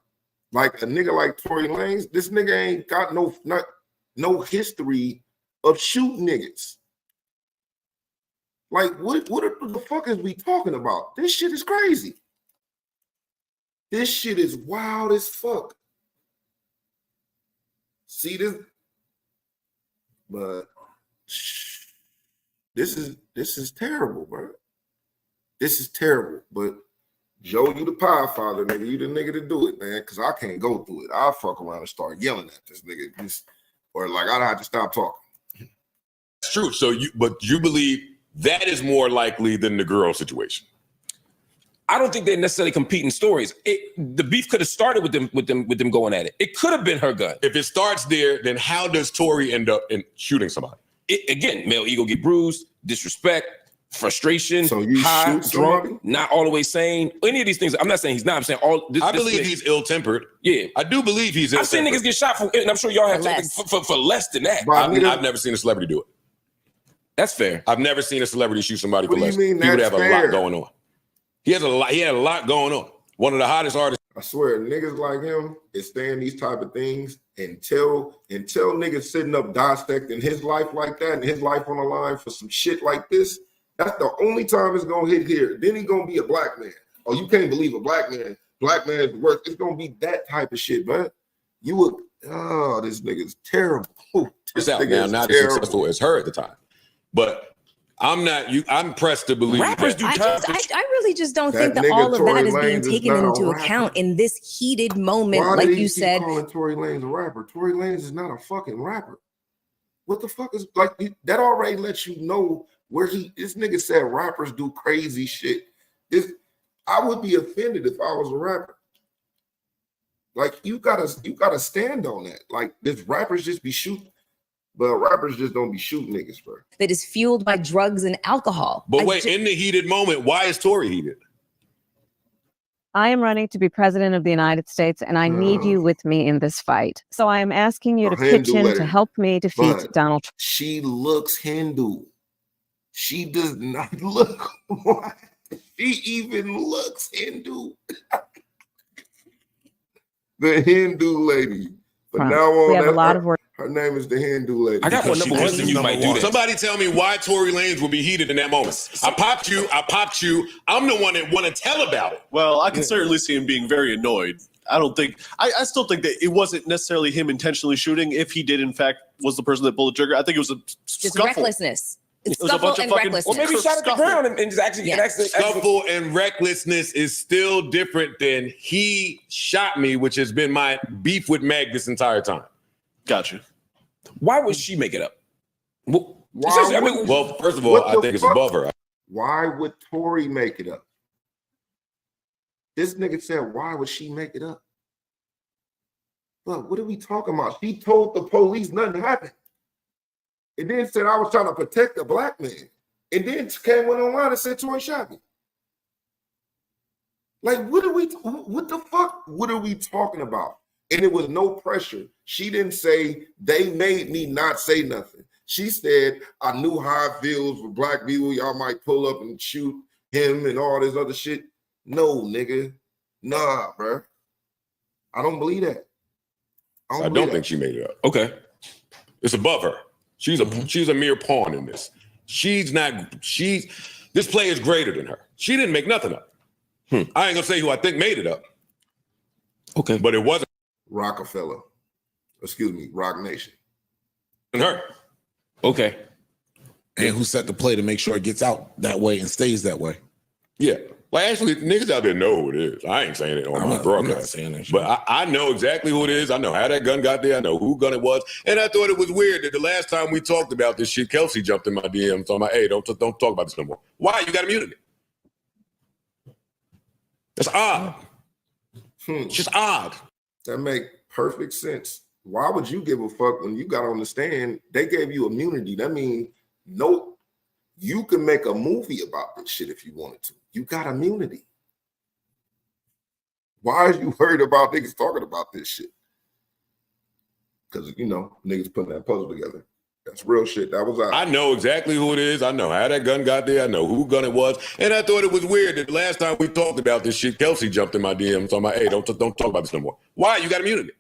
Like a nigga like Tory Lanez, this nigga ain't got no history of shooting niggas. Like what the fuck is we talking about? This shit is crazy. This shit is wild as fuck. See this? But this is terrible, bro. This is terrible. But Joe, you the pie father, nigga. You the nigga to do it, man. Cause I can't go through it. I'll fuck around and start yelling at this nigga. Or like I have to stop talking. That's true. So you believe that is more likely than the girl situation? I don't think they're necessarily competing stories. The beef could have started with them going at it. It could have been her gun. If it starts there, then how does Tory end up in shooting somebody? again, male ego get bruised, disrespect, frustration, So you high, shoot drunk, somebody? not all the way sane. Any of these things. I'm not saying he's not. I'm saying all. I believe he's ill-tempered. Yeah, I do believe he's I've seen ill-tempered. niggas get shot for, and I'm sure y'all have Less. for less than that. I've never seen a celebrity do it. That's fair. I've never seen a celebrity shoot somebody What for do you less. mean He would that's have a fair? lot going on. He had a lot going on. One of the hottest artists. I swear, niggas like him is saying these type of things until niggas sitting up dissecting his life like that and his life on the line for some shit like this. That's the only time it's gonna hit here. Then he gonna be a black man. Oh, you can't believe a black man. Black man is the worst. It's gonna be that type of shit, man. You would. Oh, this nigga's terrible. It's out now, not as successful as her at the time. But I'm pressed to believe Rappers that. I really just don't That think that nigga all of Tory that is being Lanez is taken not a into rapper. account in this heated moment, Why like did he you keep said. calling Tory Lanez a rapper? Tory Lanez is not a fucking rapper. What the fuck is like that? Already lets you know where this nigga said rappers do crazy shit. I would be offended if I was a rapper. Like you gotta stand on that. Like this rappers just be shooting, but rappers just don't be shooting niggas, bro. That is fueled by drugs and alcohol. But wait, in the heated moment, why is Tory heated? I am running to be president of the United States, and I need you with me in this fight. So I am asking you to pitch in to help me defeat But Donald Trump. she looks Hindu. She does not look white. She even looks Hindu. The Hindu lady. But Right. now on We have a that- lot of work. Her name is the Hindu lady. I got one number one thing you might do that. Somebody tell me why Tory Lanez will be heated in that moment. I popped you. I'm the one that want to tell about it. Well, I can certainly see him being very annoyed. I still think that it wasn't necessarily him intentionally shooting. If he did, in fact, was the person that pulled the trigger, I think it was a Just scuffle. recklessness. It's It was a scuffle bunch of and fucking- recklessness. Or maybe he shot at the ground and just actually, Scuffle and recklessness is still different than he shot me, which has been my beef with Meg this entire time. Gotcha. Why would she make it up? Well, first of all, I think it's above her. Why would Tory make it up? This nigga said, why would she make it up? Look, what are we talking about? She told the police nothing happened. And then said I was trying to protect a black man. And then went online and said Tory shot me. Like, what the fuck? What are we talking about? And it was no pressure. She didn't say, they made me not say nothing. She said, I knew how it feels for black people. Y'all might pull up and shoot him and all this other shit. No, nigga. Nah, bro. I don't believe that. I don't think she made it up. Okay. It's above her. She's a mere pawn in this. This play is greater than her. She didn't make nothing up. I ain't gonna say who I think made it up. Okay. But it wasn't Rockefeller. Excuse me, Rock Nation. her. Okay. And who set the play to make sure it gets out that way and stays that way? Yeah. Like, actually, niggas out there know who it is. I ain't saying it on my broadcast. But I know exactly who it is. I know how that gun got there. I know who gun it was. And I thought it was weird that the last time we talked about this shit, Kelsey jumped in my DM talking about, hey, don't talk about this no more. Why? You got immunity. That's odd. It's just odd. That make perfect sense. Why would you give a fuck when you got on the stand? They gave you immunity. That means you can make a movie about this shit if you wanted to. You got immunity. Why are you worried about niggas talking about this shit? Because, niggas putting that puzzle together. That's real shit. That was I know exactly who it is. I know how that gun got there. I know who gun it was. And I thought it was weird that the last time we talked about this shit, Kelsey jumped in my DM talking about, hey, don't talk about this no more. Why? You got immunity.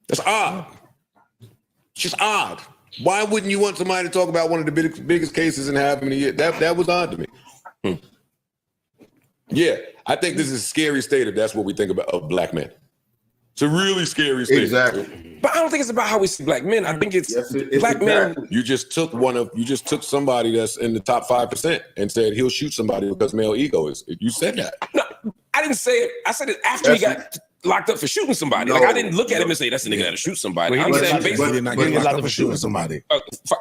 That's odd. It's just odd. Why wouldn't you want somebody to talk about one of the biggest cases in half a year? That was odd to me. Yeah, I think this is a scary state if that's what we think about of black men. It's a really scary state. Exactly. But I don't think it's about how we see black men. I think it's black men. You just took somebody that's in the top 5% and said he'll shoot somebody because male ego is. You said that. No, I didn't say it. I said it after he got locked up for shooting somebody. No. Like, I didn't look at him and say that's the nigga that'll shoot somebody. I'm saying basically, he did not get locked up for shooting somebody.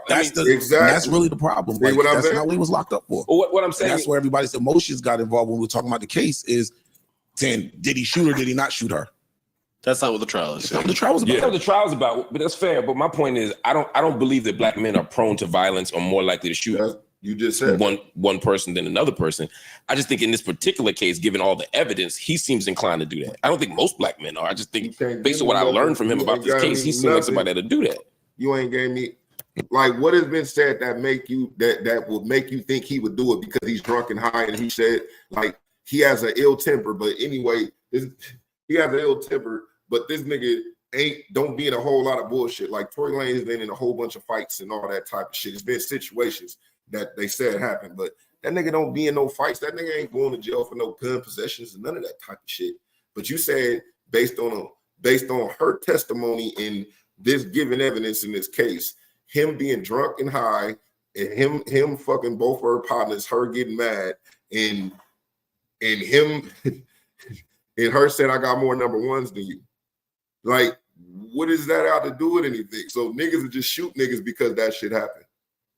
That's really the problem. See Like, what I'm that's saying? not what he was locked up for. Well, what I'm saying, that's where everybody's emotions got involved when we were talking about the case. Is saying, did he shoot her? Did he not shoot her? That's not what the trial is. That's not what the trial was about. That's what the trial's about, but that's fair. But my point is, I don't believe that black men are prone to violence or more likely to shoot you just said one person than another person. I just think in this particular case, given all the evidence, he seems inclined to do that. I don't think most black men are. I just think based on what I learned from him about this case, he seems like somebody that'll do that. You ain't gave me like what has been said that make you that would make you think he would do it because he's drunk and high, and he said like he has an ill temper. But anyway, he has an ill temper. But this nigga don't be in a whole lot of bullshit. Like Tory Lanez has been in a whole bunch of fights and all that type of shit. It's been situations that they said happened, but that nigga don't be in no fights. That nigga ain't going to jail for no gun possessions and none of that type of shit. But you said based on her testimony in this given evidence in this case, him being drunk and high, and him fucking both of her partners, her getting mad, and him and her said, I got more number ones than you. Like, what does that have to do with anything? So niggas will just shoot niggas because that shit happened.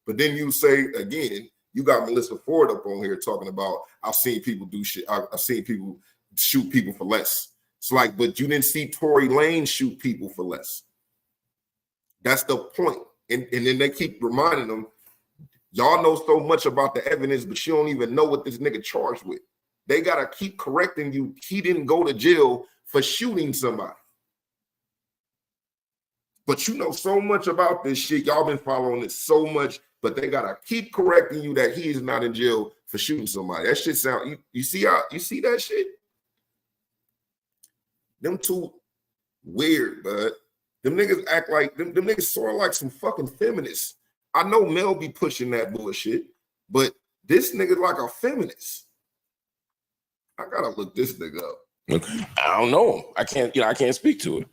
But then you say again, you got Melissa Ford up on here talking about I've seen people do shit. I've seen people shoot people for less. It's like, but you didn't see Tory Lanez shoot people for less. That's the point. And then they keep reminding them, y'all know so much about the evidence, but you don't even know what this nigga charged with. They gotta keep correcting you. He didn't go to jail for shooting somebody. But you know so much about this shit. Y'all been following it so much, but they gotta keep correcting you that he is not in jail for shooting somebody. That shit sound you see that shit? Them two weird, bud. Them niggas act like them niggas sort of like some fucking feminists. I know Mel be pushing that bullshit, but this nigga like a feminist. I gotta look this nigga up. Okay. I don't know. I can't speak to it.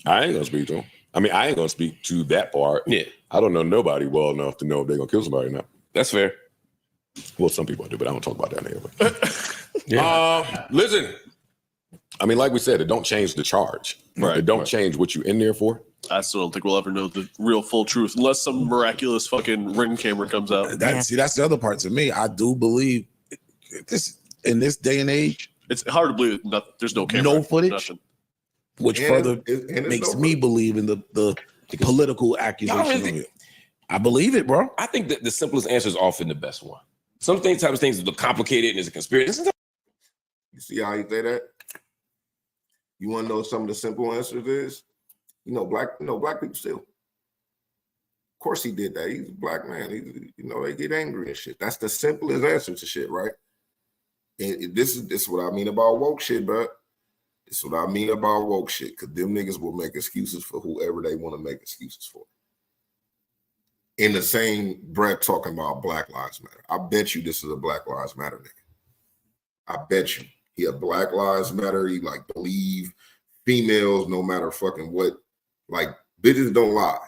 I ain't gonna speak to him. I mean, I ain't gonna speak to that part. Yeah. I don't know nobody well enough to know if they're gonna kill somebody or not. That's fair. Well, some people do, but I don't talk about that nigga. Yeah. Listen. I mean, like we said, it don't change the charge. Right. It don't change what you in there for. I still don't think we'll ever know the real full truth unless some miraculous fucking ring camera comes out. That's the other part to me. I do believe this in this day and age. It's hard to believe there's no camera. No footage. Nothing. Which further makes me believe in the political accusation of it. I believe it, bro. I think that the simplest answer is often the best one. Some types of things are complicated and it's a conspiracy. You see how you say that? You want to know some of the simple answers is? Black people still. Of course he did that. He's a black man. They get angry and shit. That's the simplest answer to shit, right? And this is what I mean about woke shit, bro. This is what I mean about woke shit, because them niggas will make excuses for whoever they want to make excuses for. In the same breath talking about Black Lives Matter. I bet you this is a Black Lives Matter nigga. I bet you. He a Black Lives Matter. He believe females no matter fucking what. Like, bitches don't lie.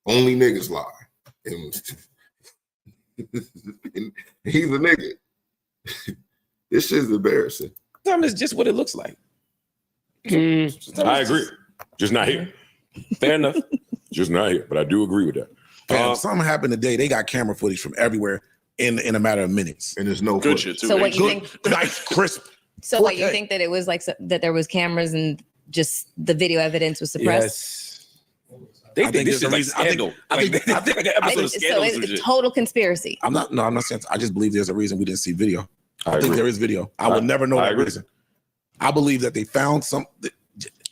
Only niggas lie. And he's a nigga. This shit's embarrassing. Sometimes it's just what it looks like. I agree. Just not here. Fair enough. Just not here. But I do agree with that. Fam, something happened today. They got camera footage from everywhere in a matter of minutes. And there's no good shit too. So what you think? Nice, crisp. So what you think that it was like that there was cameras and just the video evidence was suppressed? Yes. They think this is like Scandal. I think like an episode of Scandal. So it's a total conspiracy. I'm not saying. I just believe there's a reason we didn't see video. I think agree. there is video. I will never know that reason. I believe that they found some.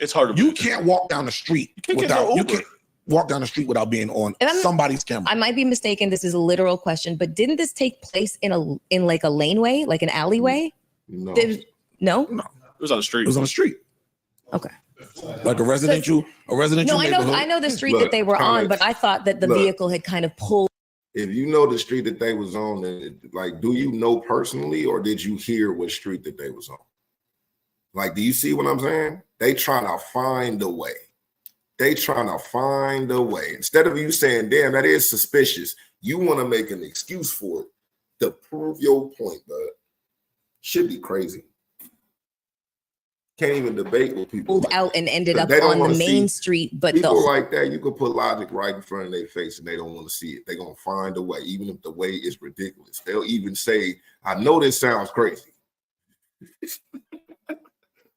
It's hard to. You can't walk down the street without. You can't walk down the street without being on somebody's camera. I might be mistaken. This is a literal question, but didn't this take place in like a laneway, like an alleyway? No. No. It was on the street. It was on the street. Okay. Like a residential No, neighborhood. I know the street that they were on, but I thought that the vehicle had kind of pulled. If you know the street that they was on, like, do you know personally, or did you hear what street that they was on? Like, do you see what I'm saying? They trying to find a way. They trying to find a way. Instead of you saying, damn, that is suspicious, you want to make an excuse for it to prove your point, bud. Should be crazy. Can't even debate with people. Pulled out and ended up on the main street, but people like that, you could put logic right in front of their face and they don't want to see it. They're going to find a way, even if the way is ridiculous. They'll even say, I know this sounds crazy,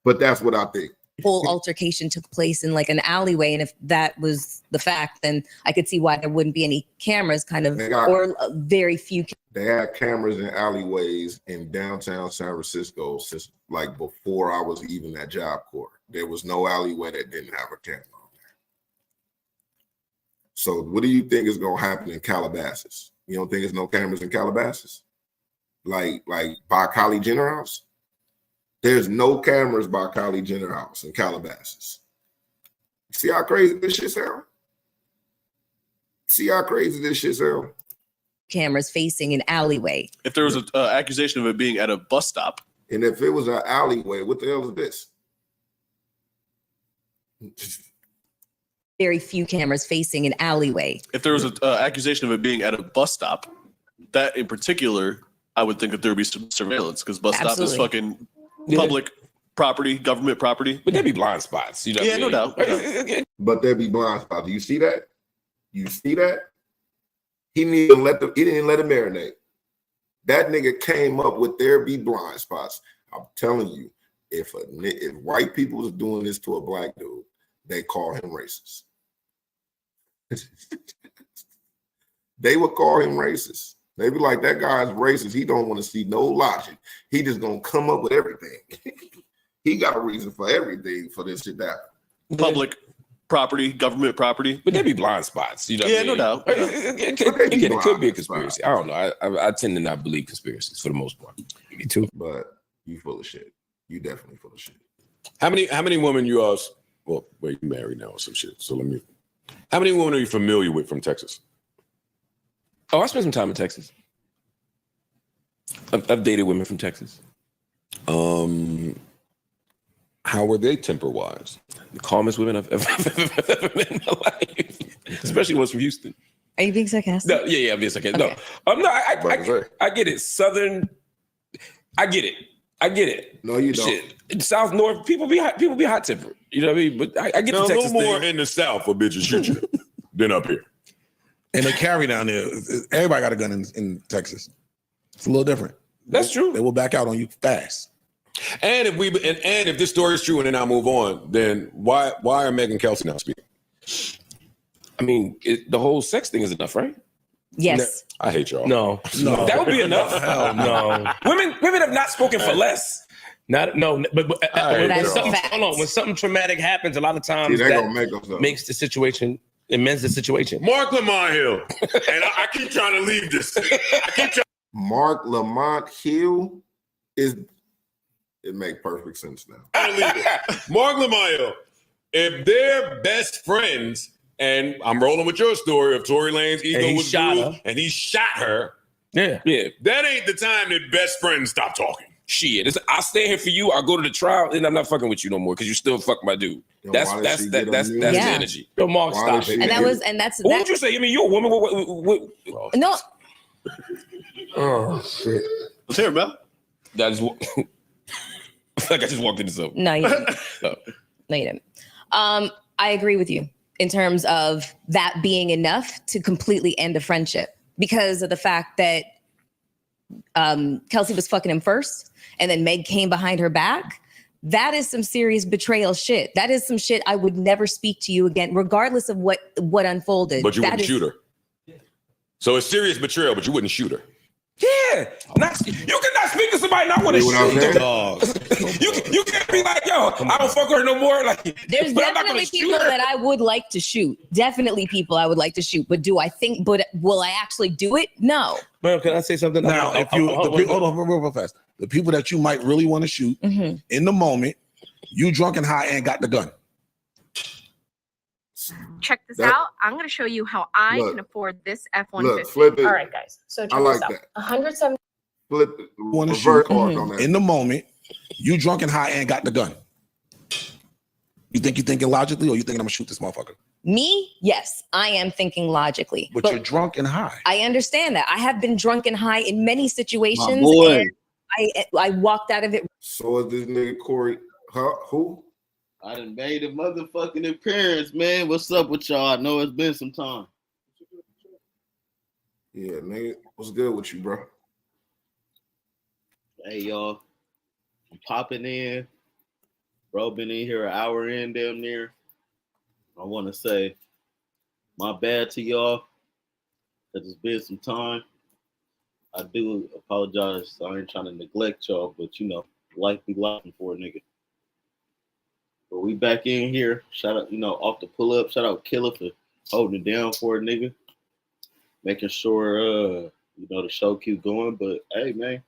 but that's what I think. whole altercation took place in like an alleyway, and if that was the fact, then I could see why there wouldn't be any cameras, or very few. They had cameras in alleyways in downtown San Francisco since like before I was even at Job Corps. There was no alleyway that didn't have a camera on there. So what do you think is gonna happen in Calabasas? You don't think there's no cameras in Calabasas? Like by Kylie Jenner house? There's no cameras by Kylie Jenner house in Calabasas. See how crazy this shit sound? See how crazy this shit sound? Cameras facing an alleyway. If there was an accusation of it being at a bus stop. And if it was an alleyway, what the hell is this? Very few cameras facing an alleyway. If there was an accusation of it being at a bus stop, that in particular, I would think that there would be some surveillance because bus stop is fucking public property, government property. But there'd be blind spots. You know no doubt. But there'd be blind spots. Do you see that? You see that? He didn't let it marinate. That nigga came up with there be blind spots. I'm telling you, if white people was doing this to a black dude, they call him racist. They would call him racist. They be like, that guy's racist. He don't want to see no logic. He just gonna come up with everything. He got a reason for everything for this shit to happen. Public property, government property. But there'd be blind spots. You know no doubt. It could be a conspiracy. I don't know. I tend to not believe conspiracies for the most part. Me too. But you full of shit. You definitely full of shit. How many women you well, you married now or some shit. So how many women are you familiar with from Texas? Oh, I spent some time in Texas. I've dated women from Texas. How were they temper-wise? The calmest women I've ever met in my life, especially ones from Houston. Are you being sarcastic? No, yeah, I'm being sarcastic. Okay. No, I get it. Southern, I get it. No, you don't. Shit. South, North, people be hot tempered. You know what I mean? But I get the Texas no more thing. in the South for bitches shoot you than up here. And they carry down there. Everybody got a gun in Texas. It's a little different. That's true. They will back out on you fast. And if this story is true and then I move on, then why are Meg and Kelsey not speaking? I mean, the whole sex thing is enough, right? Yes. I hate y'all. No. That would be enough. Hell no. Women have not spoken for less. But when something traumatic happens, a lot of times makes the situation. It mends the situation. Mark Lamont Hill, and I keep trying to leave this. Mark Lamont Hill it makes perfect sense now. Mark Lamont Hill, if they're best friends, and I'm rolling with your story of Tory Lanez ego was bruised, and he shot her. Yeah. That ain't the time that best friends stop talking. Shit, I'll stay here for you. I'll go to the trial, and I'm not fucking with you no more because you still fuck my dude. That's the energy. Yo, Mark, stop it. What would you say? I mean, you're a woman. What? No. Oh shit. Let's hear it, man. That is what. Like I just walked into something. No, you didn't. No, you didn't. I agree with you in terms of that being enough to completely end a friendship because of the fact that Kelsey was fucking him first, and then Meg came behind her back. That is some serious betrayal shit. That is some shit I would never speak to you again, regardless of what unfolded. But you wouldn't shoot her. So it's serious betrayal, but you wouldn't shoot her. Yeah, you cannot speak to somebody not want to shoot. You can't be like, yo, I don't fuck with her no more. Like, there's definitely people that I would like to shoot. Definitely people I would like to shoot. But will I actually do it? No. Man, can I say something? Now, hold on real fast. The people that you might really want to shoot in the moment, you drunk and high and got the gun. Check this out. I'm going to show you how I can afford this F-150. Flip it. All right, guys. So check I like this out. that. 170. Flip it. Want to shoot in the moment, you drunk and high and got the gun. You thinking logically, or you thinking I'm gonna shoot this motherfucker? Me? Yes, I am thinking logically. But you're drunk and high. I understand that. I have been drunk and high in many situations. My boy. And I walked out of it. So is this nigga Corey? Who? I done made a motherfucking appearance, man. What's up with y'all? I know it's been some time. Yeah, nigga. What's good with you, bro? Hey, y'all. I'm popping in. Bro, been in here an hour in, damn near. I want to say my bad to y'all, because it's been some time. I do apologize. I ain't trying to neglect y'all, but you know, life be life for a nigga. But we back in here. Shout out, off the pull up. Shout out Killer for holding it down for a nigga. Making sure, the show keep going. But hey, man,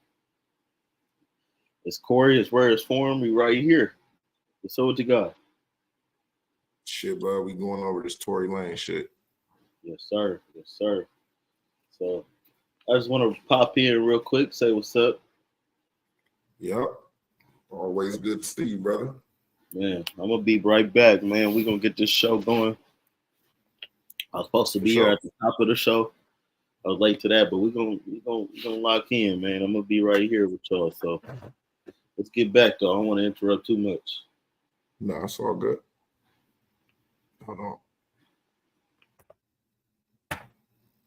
it's Corey. It's where it's formed. We right here. So what you got? Shit, bro. We going over this Tory Lane shit. Yes, sir. Yes, sir. So I just want to pop in real quick, say what's up. Yep. Always good to see you, brother. Man, I'm gonna be right back, man. We're gonna get this show going. I was supposed to be here at the top of the show. I was late to that, but we're gonna lock in, man. I'm gonna be right here with y'all. So let's get back though. I don't want to interrupt too much. No, it's all good. Hold on.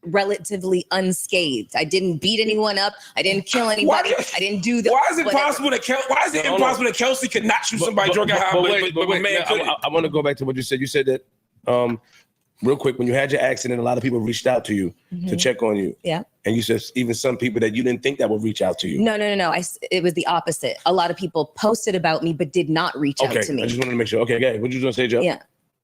Relatively unscathed. I didn't beat anyone up. I didn't kill anybody. I didn't do the. Why is it impossible that Kelsey could not shoot somebody drunk and high? But man, I want to go back to what you said. You said that real quick, when you had your accident, a lot of people reached out to you to check on you. Yeah. And you said even some people that you didn't think that would reach out to you. No. It was the opposite. A lot of people posted about me, but did not reach out to me. I just wanted to make sure. Okay, okay. What you gonna say, Joe? Yeah.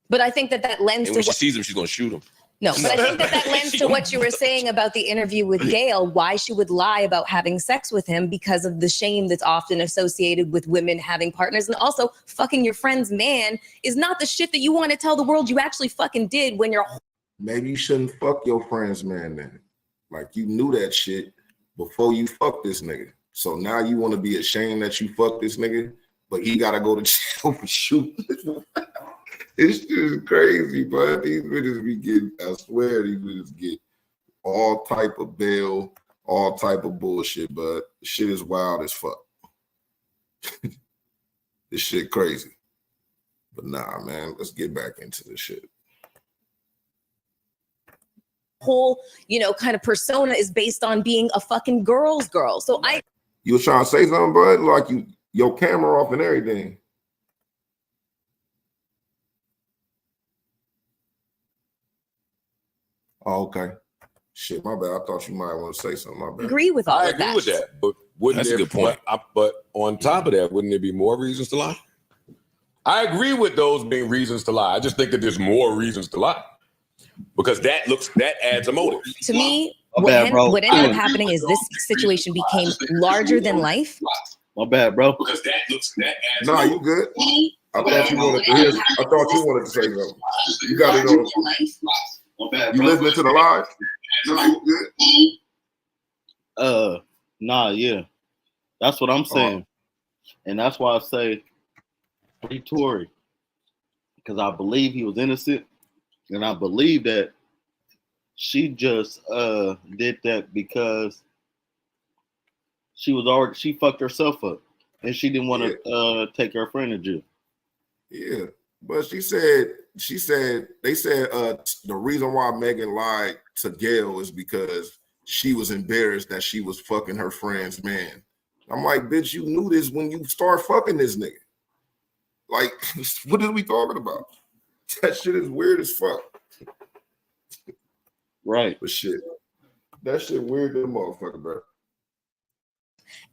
But I think that lends and to when she sees him, she's gonna shoot him. No, but I think that lends to what you were saying about the interview with Gail, why she would lie about having sex with him because of the shame that's often associated with women having partners. And also, fucking your friend's man is not the shit that you want to tell the world you actually fucking did when you're. Maybe you shouldn't fuck your friend's man then. Like, you knew that shit before you fucked this nigga. So now you want to be ashamed that you fucked this nigga, but he got to go to jail for shooting. It's just crazy, but these bitches be getting, I swear these bitches get all type of bail, all type of bullshit, but shit is wild as fuck. This shit crazy. But nah, man, let's get back into this shit. Whole, kind of persona is based on being a fucking girl's girl. So You was trying to say something, bud? Like your camera off and everything. Oh, okay. Shit, my bad. I thought you might want to say something. My bad. Agree with all I of agree that. with that, but wouldn't That's a good point. But on top of that, wouldn't there be more reasons to lie? I agree with those being reasons to lie. I just think that there's more reasons to lie because that adds a motive. To me, what ended up happening is this situation became larger than life. My bad, bro. Because that adds. Nah, you good? I thought you wanted to hear. I thought you wanted to say something. You got it on. You listening to the live? Nah, you good? Nah, yeah. That's what I'm saying. And that's why I say free Tory. Because I believe he was innocent. And I believe that she just did that because she fucked herself up. And she didn't want to take her friend to jail. Yeah. But they said the reason why Megan lied to Gail is because she was embarrassed that she was fucking her friend's man. I'm like, bitch, you knew this when you start fucking this nigga. Like, what are we talking about? That shit is weird as fuck. Right. But shit, that shit weird to the motherfucker, bro.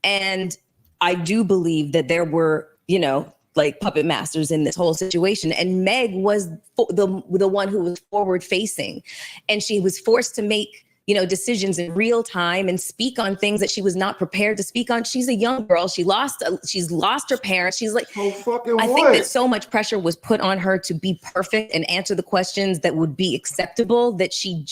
And I do believe that there were, like puppet masters in this whole situation. And Meg was the one who was forward facing, and she was forced to make, decisions in real time and speak on things that she was not prepared to speak on. She's a young girl. She's lost her parents. She's like, I think that so much pressure was put on her to be perfect and answer the questions that would be acceptable that she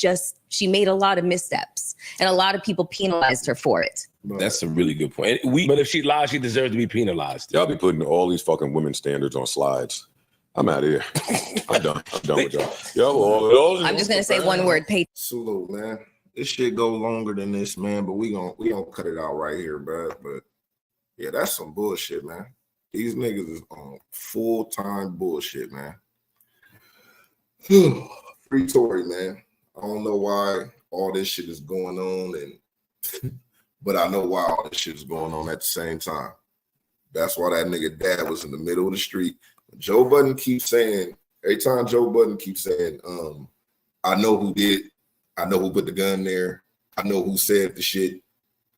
made a lot of missteps, and a lot of people penalized her for it. That's a really good point. But if she lies, she deserves to be penalized. Y'all be putting all these fucking women standards on slides. I'm out of here. I'm done with y'all. I'm just gonna say one word: salute, man. This shit go longer than this, man. But we gonna cut it out right here, bro. But yeah, that's some bullshit, man. These niggas is on full-time bullshit, man. Free Tory, man. I don't know why all this shit is going on, but I know why all this shit is going on at the same time. That's why that nigga dad was in the middle of the street. Joe Budden keeps saying, every time Joe Budden keeps saying, I know who did, I know who put the gun there, I know who said the shit,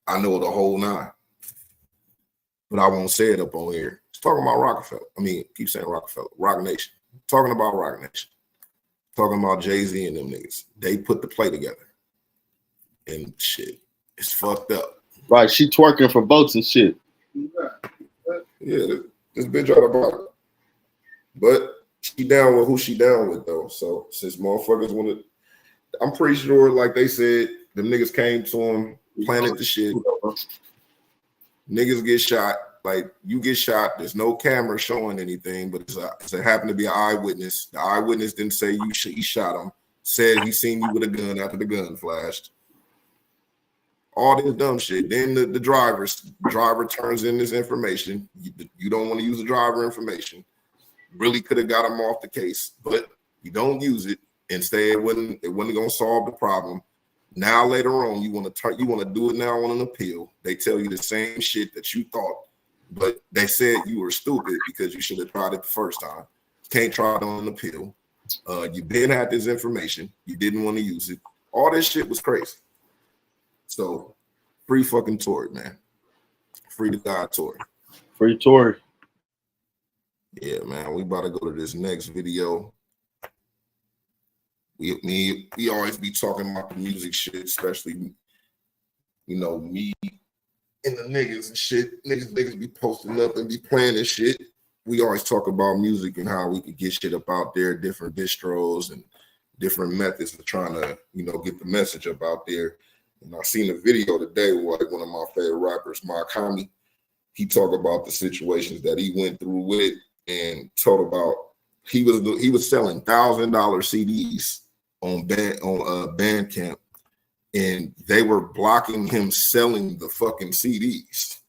I know the whole nine. But I won't say it up on here. It's talking about Rockefeller. I mean, keep saying Rockefeller, Rock Nation. Talking about Rock Nation. Talking about Jay-Z and them niggas. They put the play together. And shit, it's fucked up. Right, she twerking for votes and shit. Yeah, this bitch out about it. But she down with who she down with, though. So since motherfuckers want to, I'm pretty sure, like they said, them niggas came to him, planted the shit. Niggas get shot. Like, you get shot. There's no camera showing anything, but it happened to be an eyewitness. The eyewitness didn't say he shot him. Said he seen you with a gun after the gun flashed. All this dumb shit. Then the driver turns in this information. You don't want to use the driver information. Really could have got him off the case, but you don't use it and say it wasn't gonna solve the problem. Now later on, you want to do it now on an appeal. They tell you the same shit that you thought, but they said you were stupid because you should have tried it the first time. Can't try it on an appeal. You didn't have this information. You didn't want to use it. All this shit was crazy. So free fucking Tory, man. Free to God, Tory. Free Tory. Yeah, man. We about to go to this next video. We always be talking about the music shit, especially, you know, me and the niggas and shit. Niggas be posting up and be playing this shit. We always talk about music and how we could get shit up out there, different distros and different methods of trying to, you know, get the message up out there. And I seen a video today where like one of my favorite rappers, Markami, he talked about the situations that he went through with and told about he was selling $1,000 CDs on Bandcamp, and they were blocking him selling the fucking CDs.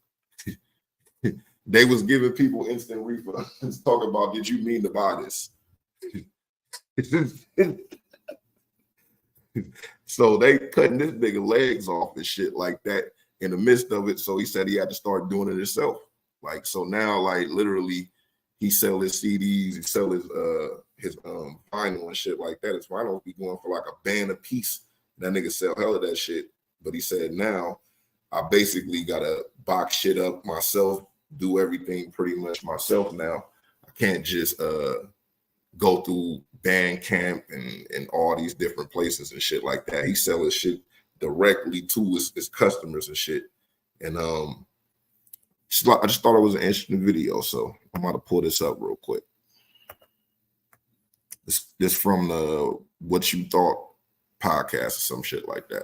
They was giving people instant refunds. Talk about, did you mean to buy this? So they cutting this nigga legs off and shit like that in the midst of it. So he said he had to start doing it himself. Like, so now, like, literally, he sell his CDs, he sell his vinyl and shit like that. His vinyl be going for like a band a piece. That nigga sell hell of that shit. But he said, now I basically gotta box shit up myself, do everything pretty much myself now. I can't just go through Bandcamp and all these different places and shit like that. He sell his shit directly to his customers and shit. And I just thought it was an interesting video, so I'm about to pull this up real quick. This from the What You Thought podcast or some shit like that.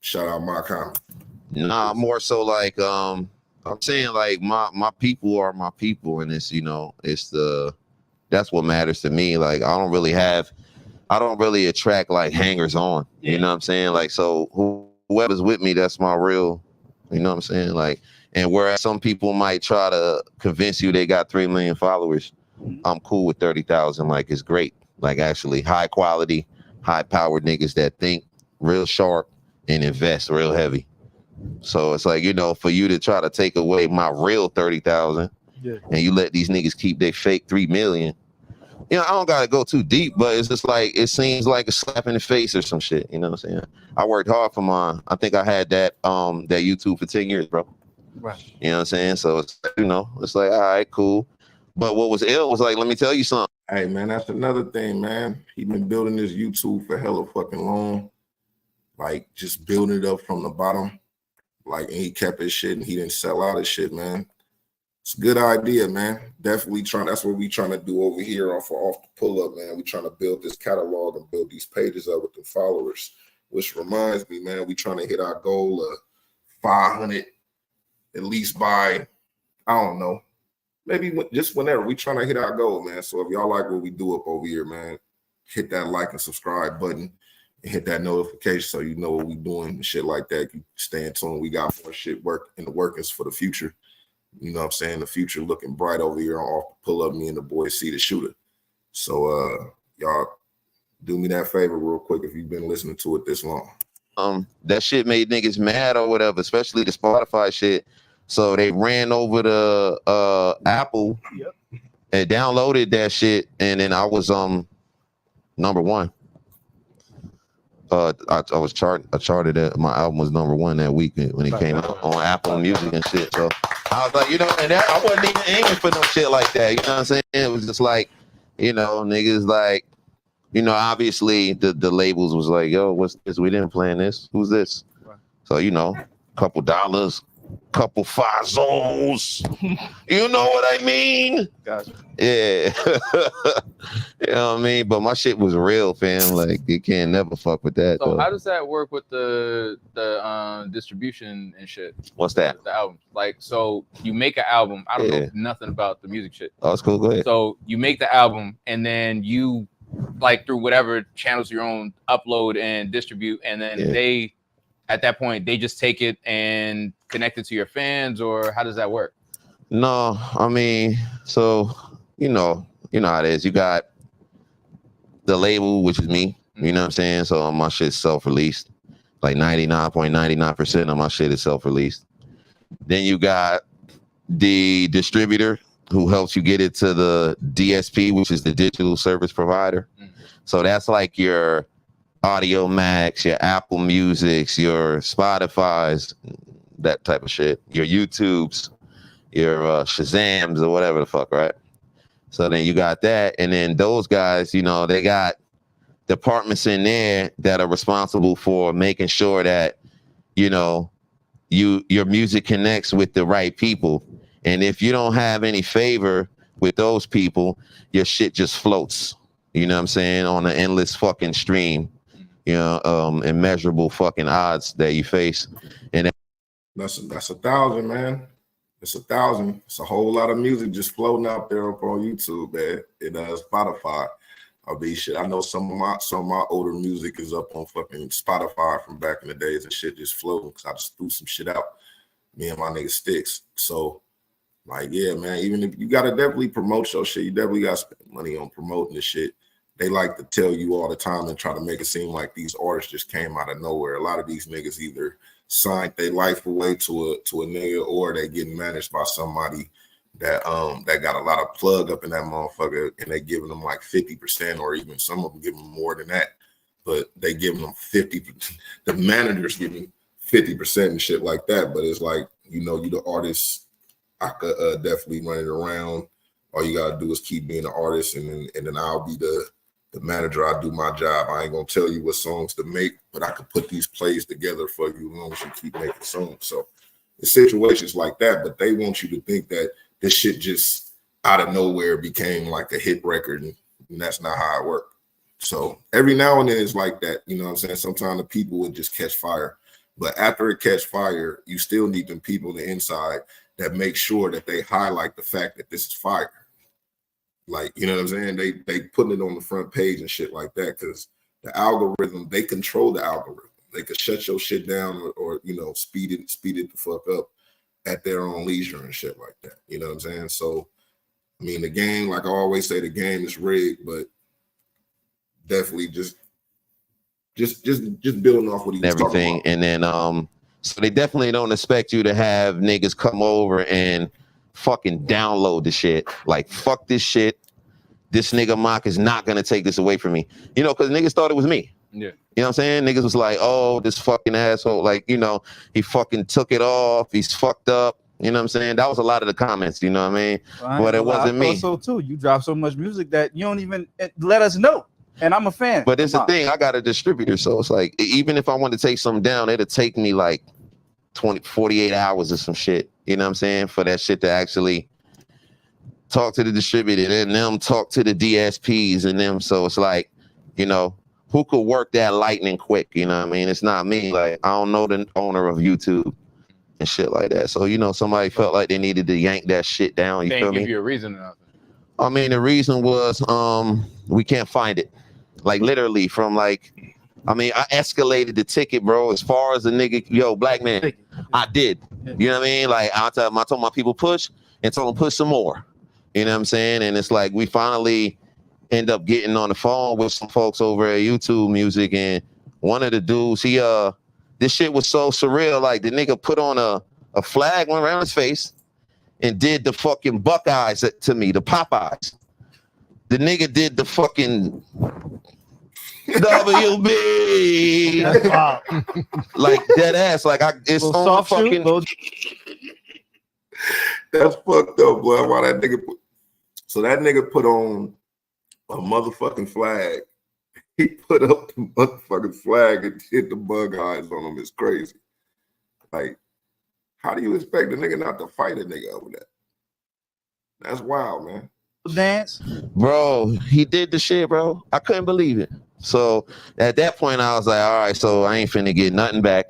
Shout out my comment. Nah, more so like I'm saying like my people are my people, and it's, you know, that's what matters to me. Like I don't really attract like hangers on. You know what I'm saying? Like, so whoever's with me, that's my real, you know what I'm saying? Like, and whereas some people might try to convince you they got 3 million followers, I'm cool with 30,000. Like, it's great. Like, actually high quality, high powered niggas that think real sharp and invest real heavy. So it's like, you know, for you to try to take away my real 30,000 and you let these niggas keep their fake 3 million, you know, I don't gotta go too deep, but it's just like, it seems like a slap in the face or some shit. You know what I'm saying? I worked hard for mine. I think I had that YouTube for 10 years, bro. Right. You know what I'm saying? So it's, you know, it's like, all right, cool. But what was ill was like, let me tell you something. Hey, man, that's another thing, man. He been building this YouTube for hella fucking long. Like, just building it up from the bottom. Like, and he kept his shit and he didn't sell out his shit, man. It's a good idea, man. Definitely that's what we trying to do over here off the pull up, man. We trying to build this catalog and build these pages up with the followers, which reminds me, man, we trying to hit our goal of 500 at least by, I don't know, maybe just whenever. We trying to hit our goal, man. So if y'all like what we do up over here, man, hit that like and subscribe button and hit that notification so you know what we doing and shit like that. You stay in tune. We got more shit in the workings for the future. You know what I'm saying? The future looking bright over here on Off the Pull Up. Me and the boys see the shooter. So y'all do me that favor real quick if you've been listening to it this long. That shit made niggas mad or whatever, especially the Spotify shit. So they ran over to Apple and downloaded that shit, and then I was number one. I charted it. My album was number one that week when it came out on Apple Music and shit. So I was like, and that, I wasn't even aiming for no shit like that. You know what I'm saying? It was just like, niggas like, obviously the labels was like, yo, what's this? We didn't plan this. Who's this? So, couple dollars, couple fazos. You know what I mean? Gotcha. Yeah. You know what I mean? But my shit was real, fam. Like, you can't never fuck with that. So though. how does that work with the distribution and shit? What's that? The album. Like, so you make an album. I don't know nothing about the music shit. Oh, it's cool. Go ahead. So you make the album, and then you, like, through whatever channels your own, upload and distribute, and then they, at that point, they just take it and connect it to your fans, or how does that work? No, I mean, so you know how it is. You got the label, which is me. You know what I'm saying? So my shit's self-released. Like 99.99% of my shit is self-released. Then you got the distributor who helps you get it to the DSP, which is the digital service provider. So that's like your Audio Max, your Apple Musics, your Spotify's, that type of shit, your YouTubes, your Shazams or whatever the fuck, right? So then you got that, and then those guys, they got departments in there that are responsible for making sure that, your music connects with the right people. And if you don't have any favor with those people, your shit just floats. You know what I'm saying? On an endless fucking stream. Immeasurable fucking odds that you face. And that's 1,000, man. It's 1,000. It's a whole lot of music just floating out there up on YouTube, man. And Spotify. I'll be shit. I know some of my older music is up on fucking Spotify from back in the days and shit just floating because I just threw some shit out. Me and my nigga Sticks. So, like, yeah, man, even if you gotta definitely promote your shit, you definitely gotta spend money on promoting the shit. They like to tell you all the time and try to make it seem like these artists just came out of nowhere. A lot of these niggas either signed their life away to a nigga, or they getting managed by somebody that got a lot of plug up in that motherfucker, and they giving them like 50%, or even some of them give them more than that. But they giving them 50%. The managers giving 50% and shit like that. But it's like, you the artist, I could definitely run it around. All you gotta do is keep being an artist, and then I'll be the manager. I do my job. I ain't gonna tell you what songs to make, but I can put these plays together for you as long as you keep making songs. So it's situations like that, but they want you to think that this shit just out of nowhere became like a hit record, and that's not how it worked. So every now and then it's like that, you know what I'm saying? Sometimes the people would just catch fire, but after it catch fire, you still need them people on the inside that make sure that they highlight the fact that this is fire. Like, you know what I'm saying? They putting it on the front page and shit like that, because the algorithm, they control the algorithm. They could shut your shit down or speed it the fuck up at their own leisure and shit like that. You know what I'm saying? So, I mean, the game, like I always say, the game is rigged, but definitely just building off what he's everything. And then so they definitely don't expect you to have niggas come over and fucking download the shit. Like, fuck this shit. This nigga Mock is not gonna take this away from me. Because niggas thought it was me. Yeah. You know what I'm saying? Niggas was like, oh, this fucking asshole. Like, he fucking took it off. He's fucked up. You know what I'm saying? That was a lot of the comments, you know what I mean? Well, but it wasn't me. So too. You drop so much music that you don't even let us know. And I'm a fan. But it's the thing, I got a distributor, so it's like, even if I want to take something down, it'll take me like 48 hours or some shit. You know what I'm saying? For that shit to actually talk to the distributor and them talk to the DSPs and them. So it's like, who could work that lightning quick? You know what I mean? It's not me. Like, I don't know the owner of YouTube and shit like that. So, somebody felt like they needed to yank that shit down. You They feel ain't me? give you a reason or nothing. I mean, the reason was we can't find it. Like, literally from like, I escalated the ticket, bro, as far as the nigga, yo, black man, I did. You know what I mean? Like, I told my people push and told them push some more. You know what I'm saying? And it's like, we finally end up getting on the phone with some folks over at YouTube Music, and one of the dudes, this shit was so surreal. Like, the nigga put on a A flag went around his face and did the fucking Buckeyes to me, the Popeyes. The nigga did the fucking WB. That's wild. Like dead ass. Like it's Little on soft shoe, fucking. That's fucked up, boy. Why that nigga so that nigga put on a motherfucking flag. He put up the motherfucking flag and hit the bug eyes on him. It's crazy. Like, how do you expect a nigga not to fight a nigga over that? That's wild, man. Dance, bro. He did the shit, bro. I couldn't believe it. So at that point, I was like, all right, so I ain't finna get nothing back.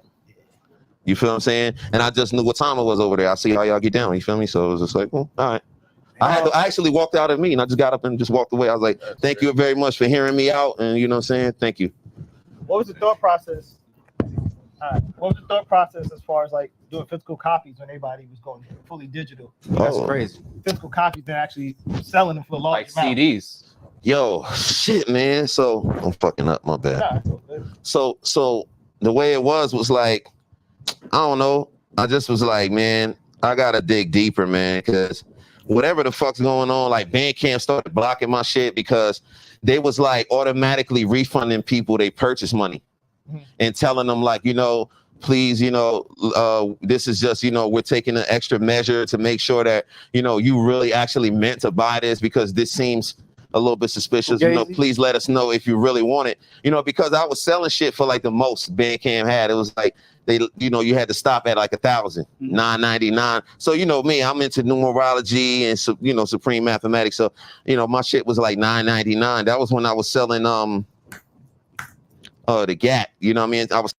You feel what I'm saying? And I just knew what time it was over there. I see how y'all get down. You feel me? So it was just like, well, all right. I actually walked out of me and I just got up and just walked away. I was like, thank you very much for hearing me out. And you know what I'm saying? Thank you. what was the thought process? What was the thought process as far as like doing physical copies when everybody was going fully digital? That's crazy. Physical copies than actually selling them for large like CDs. Yo, shit, man. So I'm fucking up, my bad. So the way it was like, I don't know. I just was like, man, I gotta dig deeper, man, because whatever the fuck's going on, like Bandcamp started blocking my shit because they was like automatically refunding people they purchase money and telling them like, you know, please, you know, this is just, you know, we're taking an extra measure to make sure that, you know, you really actually meant to buy this because this seems a little bit suspicious. You know, please let us know if you really want it. You know, because I was selling shit for like the most Bandcamp had. It was like they, you know, you had to stop at like 1,000, $9.99. So you know me, I'm into numerology and you know supreme mathematics. So you know my shit was like $9.99. That was when I was selling the Gap. You know what I mean? I was.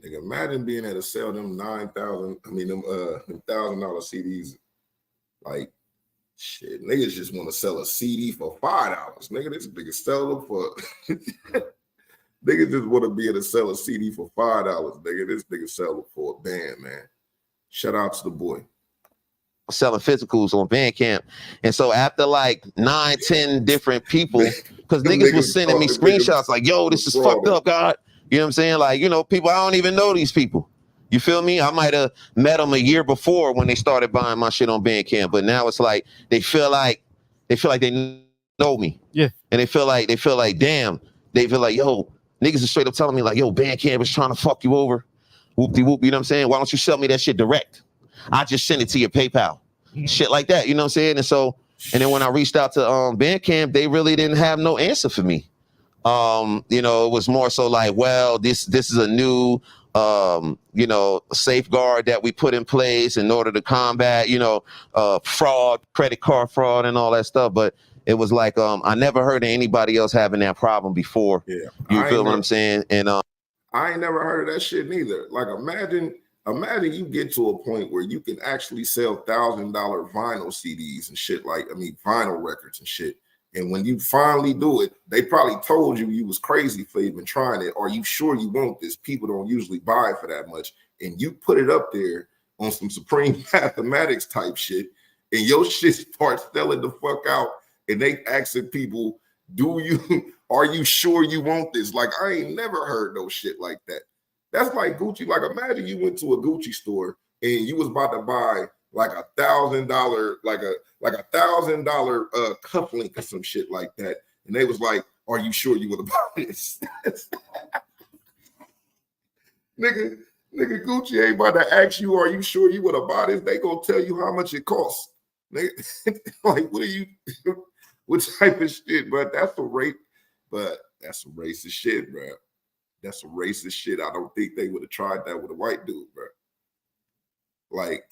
Nigga, imagine being able to sell them $1,000 CDs. Like, shit, niggas just want to sell a CD for $5. Nigga, this nigga sell them for. Niggas just want to be able to sell a CD for $5. Nigga, this nigga sell it for a band, man. Shout out to the boy. Selling physicals on Bandcamp. And so after like 9-10 different people, because niggas was sending me screenshots like, yo, this is fucked up, God. You know what I'm saying? Like, you know, people, I don't even know these people. You feel me? I might have met them a year before when they started buying my shit on Bandcamp, but now it's like they feel like they know me. Yeah. And they feel like damn, they feel like, yo, niggas are straight up telling me like, yo, Bandcamp is trying to fuck you over. Whoop-de-whoop, you know what I'm saying? Why don't you sell me that shit direct? I just send it to your PayPal. Shit like that, you know what I'm saying? And so, and then when I reached out to Bandcamp, they really didn't have no answer for me. You know, it was more so like, well, this is a new you know, safeguard that we put in place in order to combat, you know, fraud, credit card fraud and all that stuff. But it was like, I never heard of anybody else having that problem before. Yeah. You feel what I'm saying? And I ain't never heard of that shit neither. Like, imagine you get to a point where you can actually sell $1,000 vinyl CDs and shit, like, I mean, vinyl records and shit. And when you finally do it, they probably told you was crazy for even trying it. Are you sure you want this? People don't usually buy for that much. And you put it up there on some supreme mathematics type shit, and your shit starts selling the fuck out. And they asking people, are you sure you want this? Like, I ain't never heard no shit like that. That's like Gucci. Like, imagine you went to a Gucci store and you was about to buy like $1,000, like a $1,000 cufflink or some shit like that. And they was like, are you sure you want to buy this? Nigga, Gucci ain't about to ask you, are you sure you want to buy this? They gonna tell you how much it costs. Like, what type of shit? But that's some racist shit, bro. That's some racist shit. I don't think they would have tried that with a white dude, bro. Like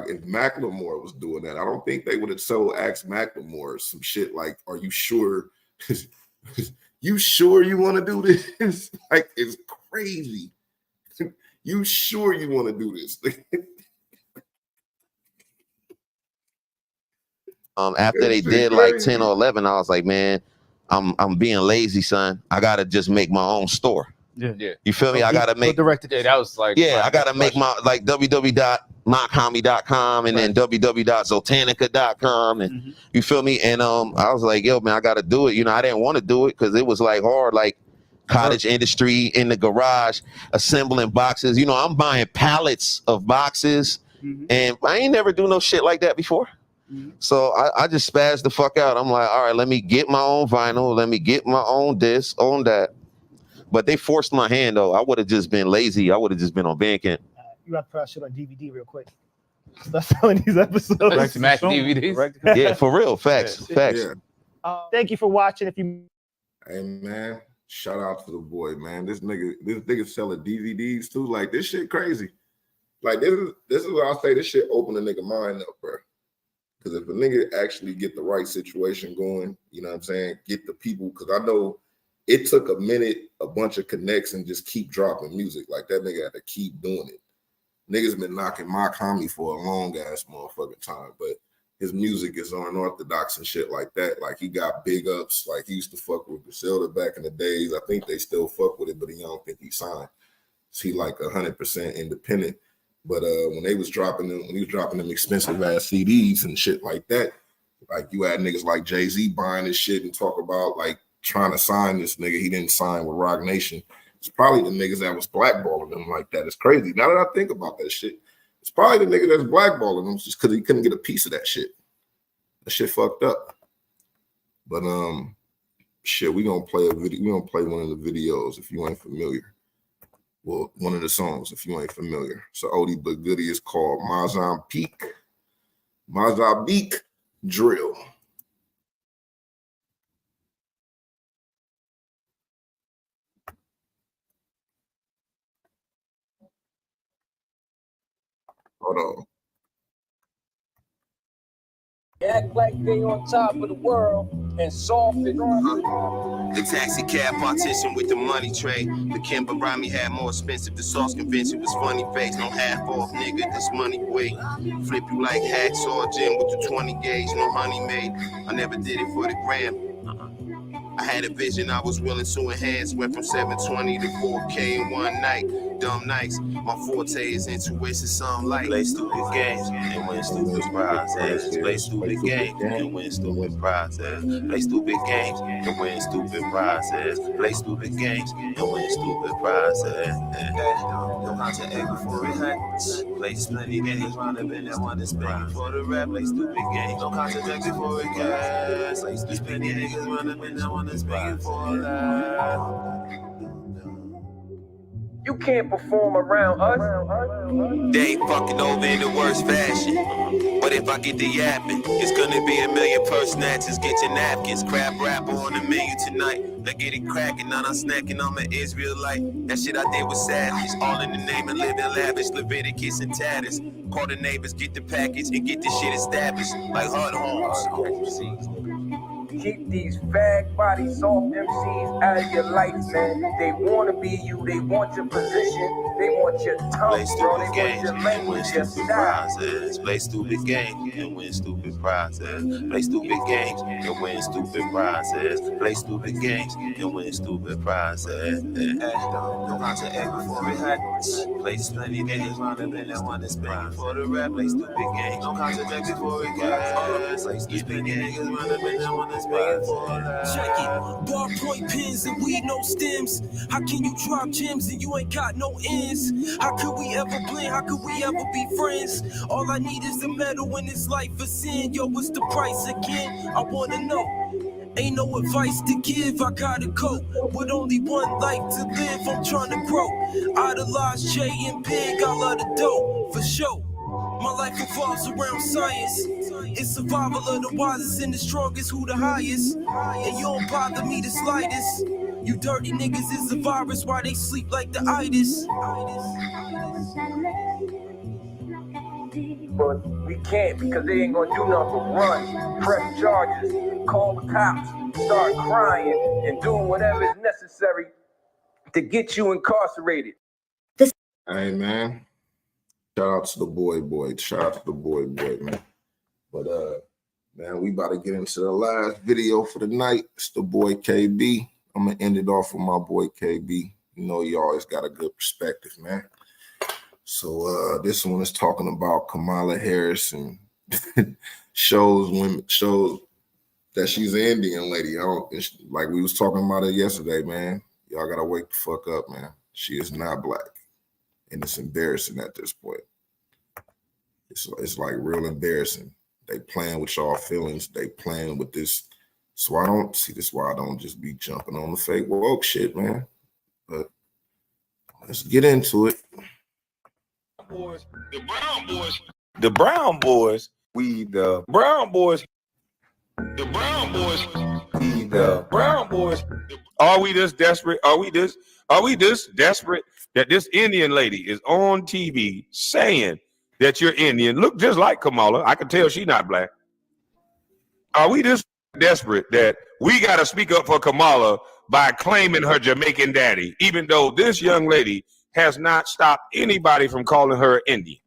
if Macklemore was doing that, I don't think they would have asked Macklemore some shit like, are you sure? You sure you want to do this? Like, it's crazy. You sure you want to do this? After they did like 10 or 11, I was like, man, I'm being lazy, son. I gotta just make my own store. Yeah. You feel me? I gotta make directed. Yeah, that was like, I gotta make my like www.mockhommie.com and then www.zotanica.com and you feel me? And I was like, yo, man, I gotta do it. You know, I didn't want to do it because it was like hard. Like cottage industry in the garage, assembling boxes. You know, I'm buying pallets of boxes, and I ain't never do no shit like that before. So I just spazzed the fuck out. I'm like, all right, let me get my own vinyl. Let me get my own this, own that. But they forced my hand, though. I would have just been lazy. I would have just been on Bandcamp. You have to put that shit on DVD real quick. Start selling these episodes. Back to Mac DVDs. Yeah, for real. Facts. Facts. Yeah. Thank you for watching. If you Hey man, shout out to the boy, man. This nigga selling DVDs too. Like this shit crazy. Like this is what I'll say. This shit open a nigga mind up, bro. Because if a nigga actually get the right situation going, you know what I'm saying, get the people. Because I know it took a minute, a bunch of connects, and just keep dropping music. Like that nigga had to keep doing it. Niggas been knocking my comedy for a long ass motherfucking time, but his music is unorthodox and shit like that. Like he got big ups. Like he used to fuck with Griselda back in the days. I think they still fuck with it, but I don't think he signed. So he like 100% independent. But when he was dropping them expensive ass CDs and shit like that, like you had niggas like Jay-Z buying this shit and talk about like trying to sign this nigga. He didn't sign with Roc Nation. It's probably the niggas that was blackballing him like that. It's crazy. Now that I think about that shit, it's probably the nigga that's blackballing him just because he couldn't get a piece of that shit. That shit fucked up. But shit, we gonna play a video. We gonna play one of the videos if you ain't familiar. Well, one of the songs if you ain't familiar. So Oldie but Goodie is called Mozambique Drill. Hold on. Act like they on top of the world and soft it. The taxi cab partition with the money tray. The Kimber Rami had more expensive. The sauce convention was funny face. No half off, nigga. This money weight. Flip you like hacksaw gym with the 20 gauge. No honey made. I never did it for the gram. I had a vision I was willing to enhance. Went from 720 to 4K in one night. Dumb nights. My forte is intuition, some light. Play stupid games and win stupid prizes. Play stupid games and win stupid prizes. Play stupid games and win stupid prizes. Play stupid games and win stupid prizes. Don't have to act before it happens. Play plenty niggas round up and that one to spend for the rap. Play stupid games. Don't contact before it gets. Play stupid niggas round up and that one to spend for that. You can't perform around us. They ain't fucking over in the worst fashion. But if I get the yapping, it's gonna be a million purse snatches. Get your napkins, crab rapper on the menu tonight. Let's get it cracking, now I'm snacking, I'm an Israelite. That shit I did was savage, all in the name of living lavish. Leviticus and tatters. Call the neighbors, get the package, and get this shit established. Like hard homes. Keep these fag body soft MCs out of your life, man. They want to be you. They want your position. They want your tongue, Play bro. They stupid want games your and language, win your stupid style. prizes. Play stupid games and win stupid prizes. Play stupid games and win stupid prizes. Play stupid games and win stupid prizes. Don't have to act before it happens. Play plenty niggas round up and that one to spend for the rap. Play stupid games. Don't contradict before it gets. Play stupid niggas round up and that one to spend for that. Check it. Ballpoint pens and weed, no stems. How can you drop gems and you ain't got no ends? How could we ever blend? How could we ever be friends? All I need is a medal in this life of sin. Yo, what's the price again? I wanna know. Ain't no advice to give, I gotta cope. With only one life to live, I'm trying to grow. Idolize Jay and Pig, I love the dope, for sure. My life revolves around science. It's survival of the wisest and the strongest, who the highest. And you don't bother me the slightest. You dirty niggas is a virus, why they sleep like the itis. But we can't because they ain't gonna do nothing but run, press charges, call the cops, start crying, and doing whatever is necessary to get you incarcerated. Hey man, shout out to the boy. Shout out to the boy, man. But man, we about to get into the last video for the night. It's the boy KB. I'm gonna end it off with my boy KB. You know, you always got a good perspective, man. So this one is talking about Kamala Harris and shows that she's an Indian lady. Like we was talking about it yesterday, man. Y'all gotta wake the fuck up, man. She is not black. And it's embarrassing at this point. It's like real embarrassing. They playing with y'all feelings. They playing with this. So I don't see this why I don't just be jumping on the fake woke shit, man. But let's get into it. The Brown Boys, we the Brown Boys. The Brown Boys, we the Brown Boys. Are we this desperate? Are we this desperate that this Indian lady is on TV saying that you're Indian? Look just like Kamala. I can tell she's not black. Are we this desperate that we got to speak up for Kamala by claiming her Jamaican daddy, even though this young lady has not stopped anybody from calling her Indian?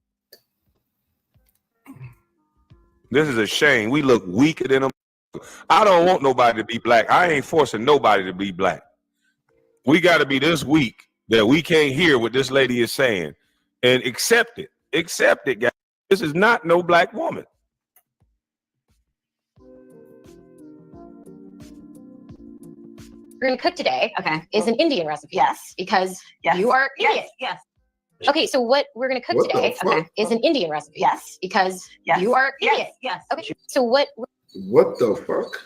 This is a shame. We look weaker than them. I don't want nobody to be black. I ain't forcing nobody to be black. We got to be this weak that we can't hear what this lady is saying and accept it. Accept it, guys. This is not no black woman. We're gonna cook today. Okay, is an Indian recipe. Yes, because you are Indian. Yes. Okay, so what we're gonna cook today, is an Indian recipe. Yes, because you are Indian. Yes. Okay, so what the fuck?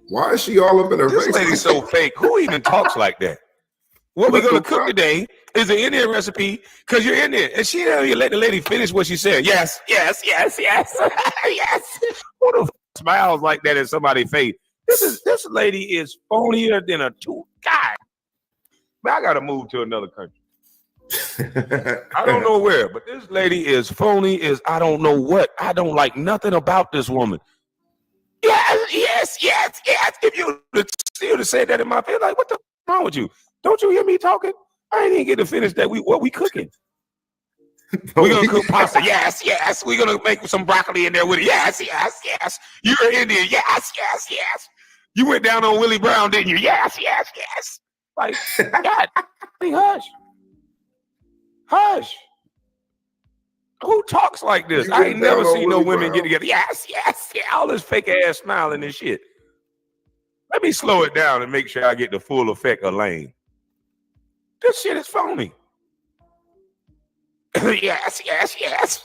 Why is she all up in her face? This lady's so fake. Who even talks like that? What we're gonna cook today is an Indian recipe because you're Indian, and she didn't even let the lady finish what she said. Yes. Yes. Who the fuck smiles like that in somebody's face? This lady is phonier than a two guy. Man, I gotta move to another country. I don't know where, but this lady is phony as I don't know what. I don't like nothing about this woman. Yes. If you would have said that in my face, like, what the wrong with you? Don't you hear me talking? I ain't even get to finish that. What we cooking? We're gonna cook pasta. Yes. We're gonna make some broccoli in there with it. Yes. You're Indian. Yes. You went down on Willie Brown, didn't you? Yes. Like, God, hush. Who talks like this? I ain't never seen no women get together. Yes. All this fake ass smiling and shit. Let me slow it down and make sure I get the full effect of Lane. This shit is phony. Yes.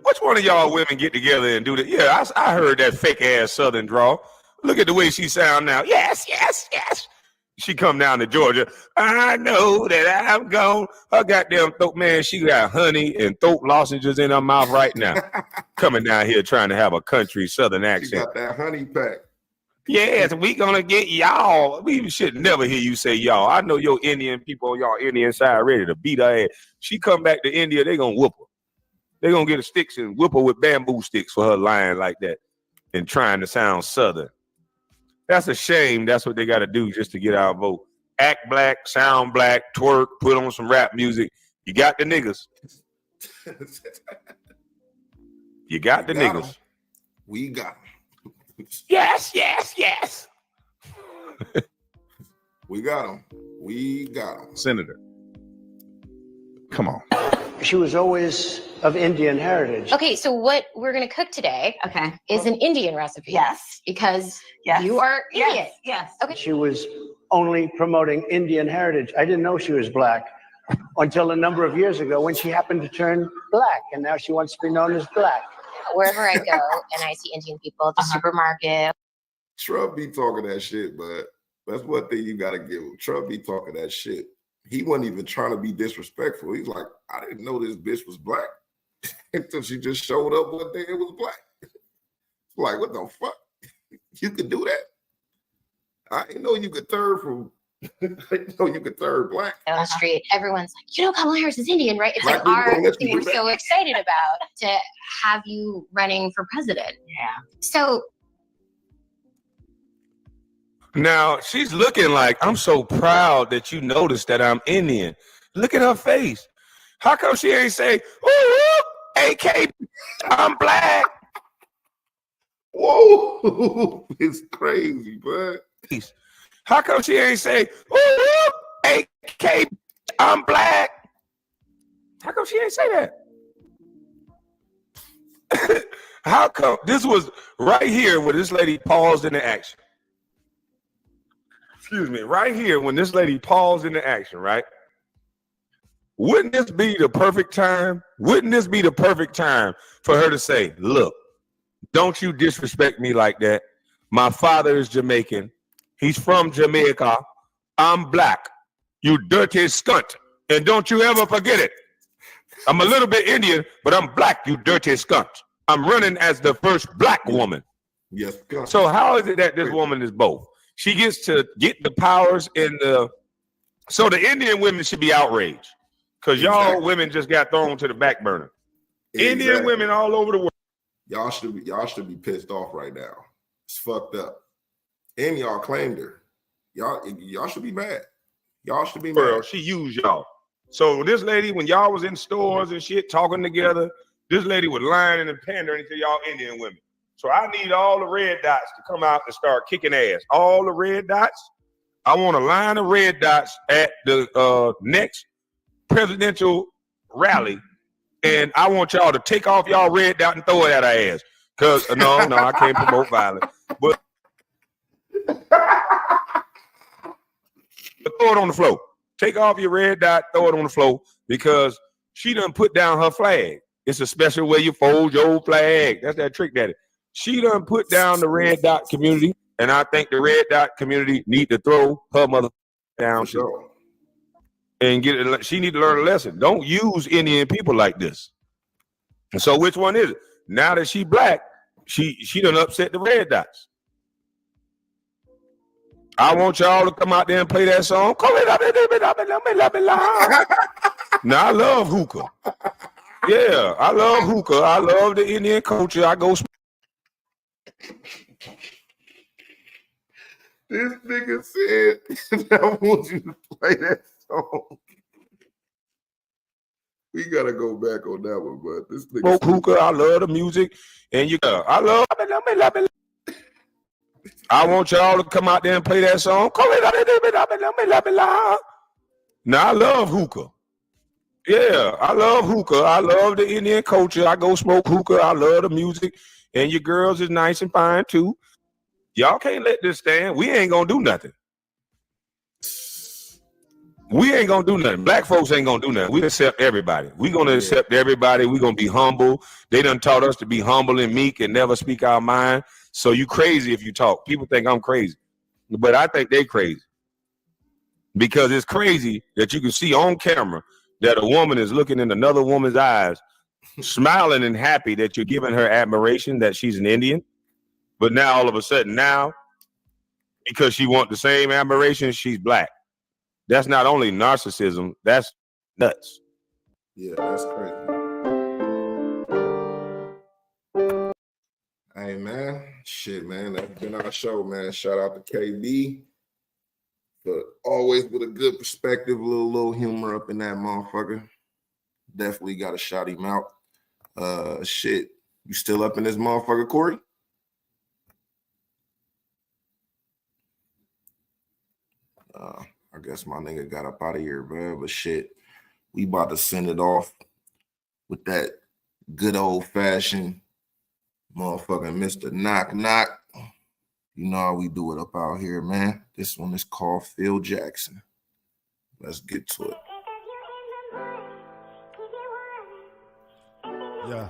Which one of y'all women get together and do that? Yeah, I heard that fake ass Southern drawl. Look at the way she sound now. Yes. She come down to Georgia. I know that I'm gone. Her goddamn throat, man, she got honey and throat lozenges in her mouth right now. Coming down here trying to have a country Southern accent. She got that honey pack. Yes, we gonna get y'all. We should never hear you say y'all. I know your Indian people on y'all Indian side ready to beat her ass. She come back to India, they gonna whoop her. They gonna get the sticks and whip her with bamboo sticks for her lying like that and trying to sound Southern. That's a shame. That's what they got to do just to get our vote. Act black, sound black, twerk, put on some rap music. You got the niggas. You got the niggas. We got them. Yes. We got them. Senator, come on. She was always of Indian heritage. Okay, so what we're gonna cook today, is an Indian recipe. Yes, because you are Indian. Yes. Okay. She was only promoting Indian heritage. I didn't know she was black until a number of years ago when she happened to turn black, and now she wants to be known as black. Wherever I go and I see Indian people at the supermarket. Trump be talking that shit, but that's one thing you gotta give him. Trump be talking that shit. He wasn't even trying to be disrespectful. He's like, I didn't know this bitch was black until she just showed up one day and was black. Like, what the fuck? You could do that? I didn't know you could third black. On the street, everyone's like, Kamala Harris is Indian, right? It's Black like our people thing we're so excited about to have you running for president. Yeah. So Now she's looking like, I'm so proud that you noticed that I'm Indian. Look at her face. How come she ain't say, ooh, AK, I'm black? Whoa, it's crazy, bud. How come she ain't say, ooh, AK, I'm black? How come she ain't say that? How come this was right here where this lady paused in the action? excuse me, right here, when this lady paused into action, right? Wouldn't this be the perfect time? Wouldn't this be the perfect time for her to say, look, don't you disrespect me like that. My father is Jamaican. He's from Jamaica. I'm black. You dirty skunt. And don't you ever forget it. I'm a little bit Indian, but I'm black, you dirty skunt. I'm running as the first black woman. Yes. So how is it that this woman is both? She gets to get the powers in the... So the Indian women should be outraged. Because y'all women just got thrown to the back burner. Exactly. Indian women all over the world. Y'all should be pissed off right now. It's fucked up. And y'all claimed her. Y'all should be mad. Y'all should be Girl, mad. she used y'all. So this lady, when y'all was in stores and shit talking together, this lady was lying and pandering to y'all Indian women. So I need all the red dots to come out and start kicking ass. All the red dots. I want a line of red dots at the next presidential rally, and I want y'all to take off y'all red dot and throw it at our ass. Cause no, I can't promote violence, but throw it on the floor. Take off your red dot, throw it on the floor, because she done put down her flag. It's a special way you fold your flag. That's that trick daddy. She done put down the red dot community, and I think the red dot community need to throw her mother down. Sure. And get it. She need to learn a lesson. Don't use Indian people like this. And so which one is it? Now that she black, she done upset the red dots. I want y'all to come out there and play that song. Now I love hookah. Yeah, I love hookah. I love the Indian culture. I go. This nigga said, I want you to play that song. We gotta go back on that one, but this nigga Smoke hookah. I love the music, and I love. I want y'all to come out there and play that song. Now I love hookah. Yeah, I love hookah. I love the Indian culture. I go smoke hookah. I love the music, and your girls is nice and fine too. Y'all can't let this stand. We ain't gonna do nothing. We ain't gonna do nothing. Black folks ain't gonna do nothing. We accept everybody. We gonna accept everybody. We gonna be humble. They done taught us to be humble and meek and never speak our mind. So you crazy if you talk. People think I'm crazy, but I think they crazy, because it's crazy that you can see on camera that a woman is looking in another woman's eyes, smiling and happy that you're giving her admiration that she's an Indian. But now all of a sudden because she wants the same admiration, she's black. That's not only narcissism, that's nuts. Yeah, that's crazy. Hey, man. Shit, man. That's been our show, man. Shout out to KB. But always with a good perspective, a little humor up in that motherfucker. Definitely got to shout him out. Shit. You still up in this motherfucker, Corey? I guess my nigga got up out of here, man. But shit, we about to send it off with that good old fashioned motherfucking Mr. Knock Knock. You know how we do it up out here, man. This one is called Phil Jackson. Let's get to it. Yeah.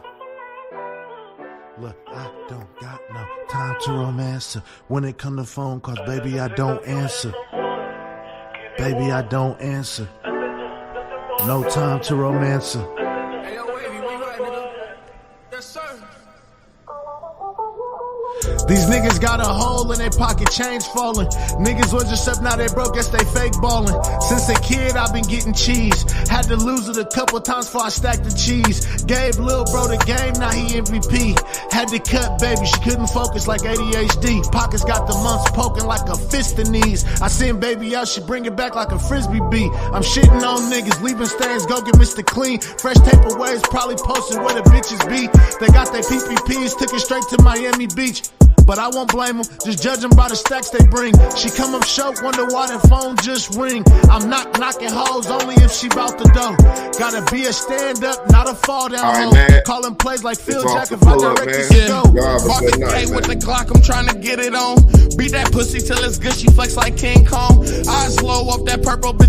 Look, I don't got no time to romance her. When it come to phone calls, baby, I don't answer. Baby, I don't answer. No time to romance her. Hey, yo, Wavy, where you at, nigga? Yes, sir. These niggas got a hole in their pocket, change falling. Niggas was just up, now they broke, guess they fake ballin'. Since a kid, I've been getting cheese. Had to lose it a couple times before I stacked the cheese. Gave lil' bro the game, now he MVP. Had to cut baby, she couldn't focus like ADHD. Pockets got the months poking like a fist in knees. I send baby out, she bring it back like a frisbee beat. I'm shitting on niggas, leaving stains, go get Mr. Clean. Fresh paper waves, probably posted where the bitches be. They got their PPPs, took it straight to Miami Beach. but I won't blame them. Just judge them by the stacks they bring. She come up short, wonder why the phone just ring. I'm not knocking hoes, only if she bout the dough. Gotta be a stand up, not a fall down hoe. Calling plays like Phil Jack if I direct it to go. Marcus Gay with the Glock, I'm trying to get it on. Beat that pussy till it's good, she flex like King Kong. Eyes low off that purple bitch.